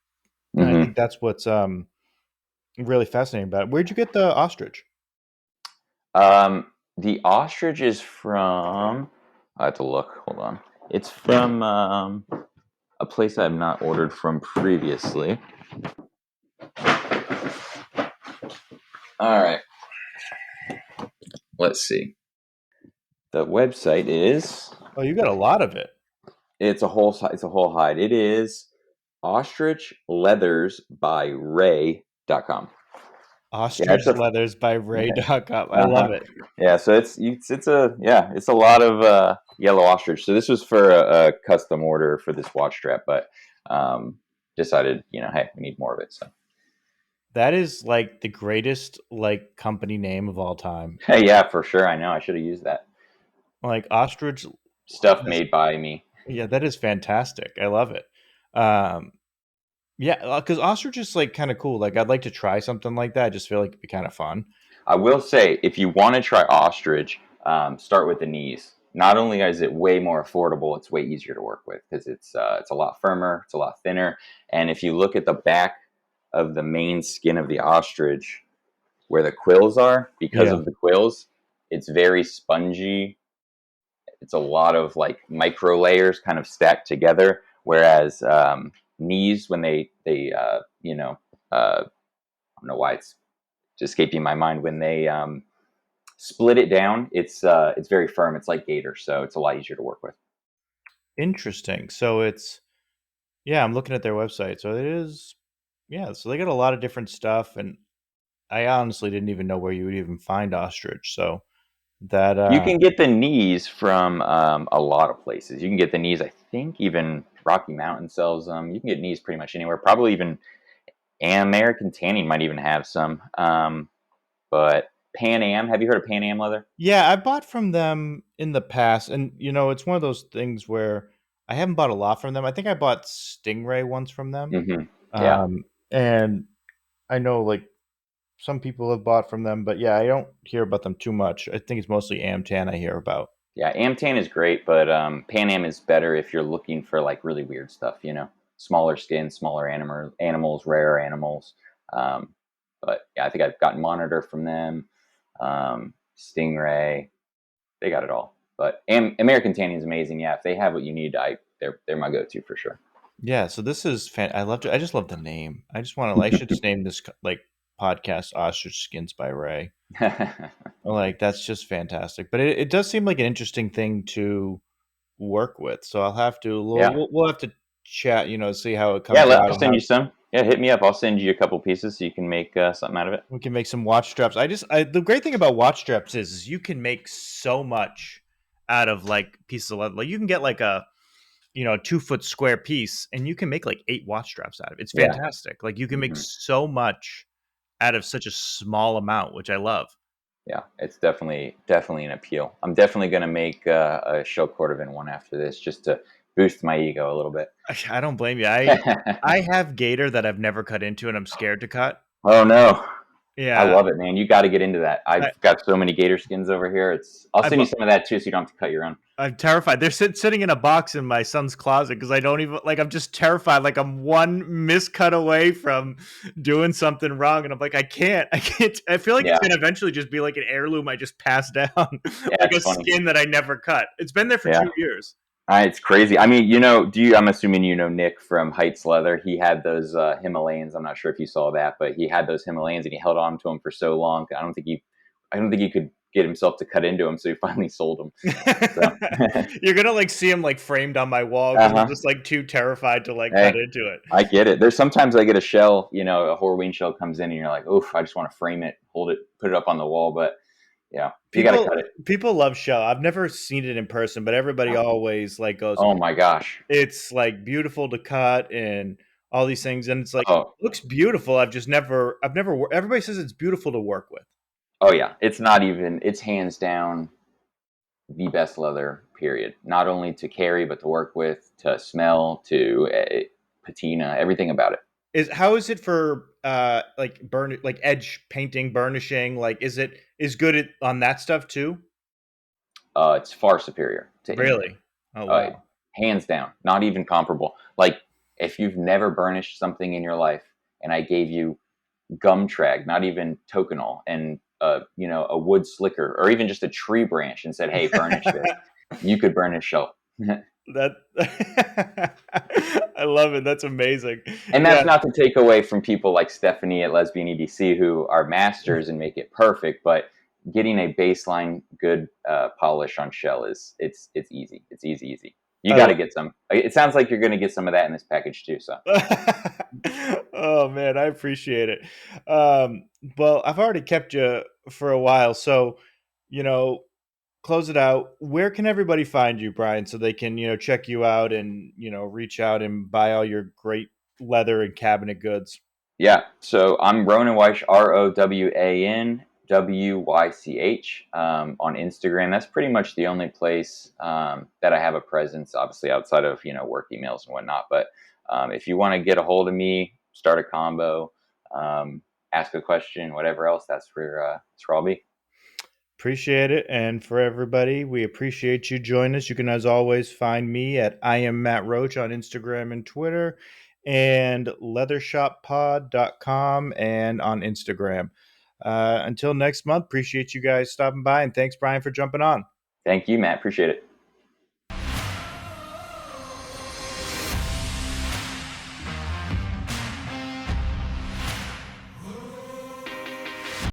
And I think Hmm. that's what's really fascinating about it. Where'd you get the ostrich? The ostrich is from. I have to look. Hold on. It's from a place I have not ordered from previously. All right. Let's see. The website is. Oh, you got a lot of it. It's a whole hide. It is ostrichleathers.by Ray.com. Yeah, Ostrich it's a. Leathers by Ray.com. I Uh-huh. love it. Yeah, so it's a lot of yellow ostrich. So this was for a custom order for this watch strap, but um, decided hey, we need more of it. So That is like the greatest like company name of all time. hey, yeah, for sure. I know I should have used that Like ostrich stuff that's made by me. yeah, that is fantastic. I love it. Um yeah, because ostrich is like kind of cool. Like I'd like to try something like that. I just feel like it'd be kind of fun. I will say, if you want to try ostrich, start with the knees. Not only is it way more affordable, it's way easier to work with because it's a lot firmer, it's a lot thinner, and if you look at the back of the main skin of the ostrich, where the quills are, because Yeah. of the quills, it's very spongy. It's a lot of like micro layers kind of stacked together. Whereas knees, when I don't know why it's escaping my mind, when they split it down, it's very firm. It's like gator, so it's a lot easier to work with. Interesting. So it's yeah, I'm looking at their website. So it is yeah, so they got a lot of different stuff, and I honestly didn't even know where you would even find ostrich. So that You can get the knees from a lot of places. You can get the knees, I think, even Rocky Mountain sells them. You can get knees pretty much anywhere. Probably even American Tanning might even have some. But Pan Am, have you heard of Pan Am leather? yeah, I bought from them in the past, and it's one of those things where I haven't bought a lot from them. I think I bought Stingray once from them, Hmm. Yeah. um, and I know like some people have bought from them, but yeah, I don't hear about them too much. I think it's mostly Amtan I hear about. Yeah, Amtan is great, but Pan Am is better if you're looking for like really weird stuff, smaller skin, smaller animals, rare animals. Um, but yeah, I think I've gotten Monitor from them, Stingray, they got it all. But American Tanning is amazing. Yeah, if they have what you need, they're my go-to for sure. Yeah, so this is I love I just love the name. I just want to I should just name this like podcast Ostrich Skins by Ray. Like that's just fantastic. But it does seem like an interesting thing to work with. So I'll have to Yeah, we'll have to chat, see how it yeah. comes out I'll and send how you some. Yeah, hit me up. I'll send you a couple pieces so you can make something out of it. we can make some watch straps. The great thing about watch straps is you can make so much out of like pieces of leather. Like you can get like a 2 foot square piece and you can make like 8 watch straps out of it. It's Yeah. fantastic. Like you can make Hmm. so much out of such a small amount, which I love. Yeah, it's definitely an appeal. I'm definitely going to make a show cordovan one after this, just to boost my ego a little bit. I don't blame you. I have gator that I've never cut into and I'm scared to cut. Oh no, I Yeah. love it, man. You got to get into that. I I've got so many gator skins over here. I'll I send you bu- some of that too, so you don't have to cut your own. I'm terrified. They're sitting in a box in my son's closet because I don't even like. I'm just terrified. Like I'm one miscut away from doing something wrong, and I'm like, I can't. I can't. I feel like it's Yeah, gonna eventually just be like an heirloom I just passed down, yeah, like it's a funny. skin that I never cut. It's been there for Yeah, 2 years. it's crazy. I mean, I'm assuming you know Nick from Heights Leather. He had those Himalayans. I'm not sure if you saw that, but he had those Himalayans and he held on to them for so long. I don't think he could get himself to cut into them, so he finally sold them. So, You're gonna like see him like framed on my wall uh because I'm huh. just like too terrified to like cut Hey, into it. I get it. There's sometimes I get a shell, a Horween shell comes in, and you're like, oof, I just want to frame it, hold it, put it up on the wall. But yeah, you got to People cut it. people love shell. I've never seen it in person, but everybody always like goes, Oh my gosh. it's like beautiful to cut and all these things, and it's like Oh, looks beautiful. I've never. Everybody says it's beautiful to work with. oh yeah. It's not even. It's hands down the best leather. Period. Not only to carry, but to work with, to smell, to patina, everything about it. Is how is it for like edge painting, burnishing? Like is good on that stuff too? It's far superior to anything. Really? Oh Uh, wow. Hands down, not even comparable. Like if you've never burnished something in your life, and I gave you gum trag, not even toconol, and a wood slicker, or even just a tree branch, and said, "Hey, burnish this." You could burnish shell, and That I love it. That's amazing. that's Yeah. not to take away from people like Stephanie at Lesbian EDC who are masters and make it perfect, but getting a baseline good polish on shell it's easy. It's easy, easy. You I got to lo- get some. It sounds like you're going to get some of that in this package too. So oh man, I appreciate it. Well, I've already kept you for a while, so you know, close it out. Where can everybody find you, Brian, so they can check you out and reach out and buy all your great leather and cabinet goods? yeah, so I'm Ronan Weish, ROWANWYCH, on Instagram. That's pretty much the only place that I have a presence, obviously outside of work emails and whatnot. But if you want to get a hold of me, start a combo, um, ask a question, whatever else, that's where I'll be. Appreciate it. And for everybody, we appreciate you joining us. You can, as always, find me at I am Matt Roach on Instagram and Twitter and leathershoppod.com and on Instagram. Until next month, appreciate you guys stopping by and thanks, Brian, for jumping on. Thank you, Matt. Appreciate it.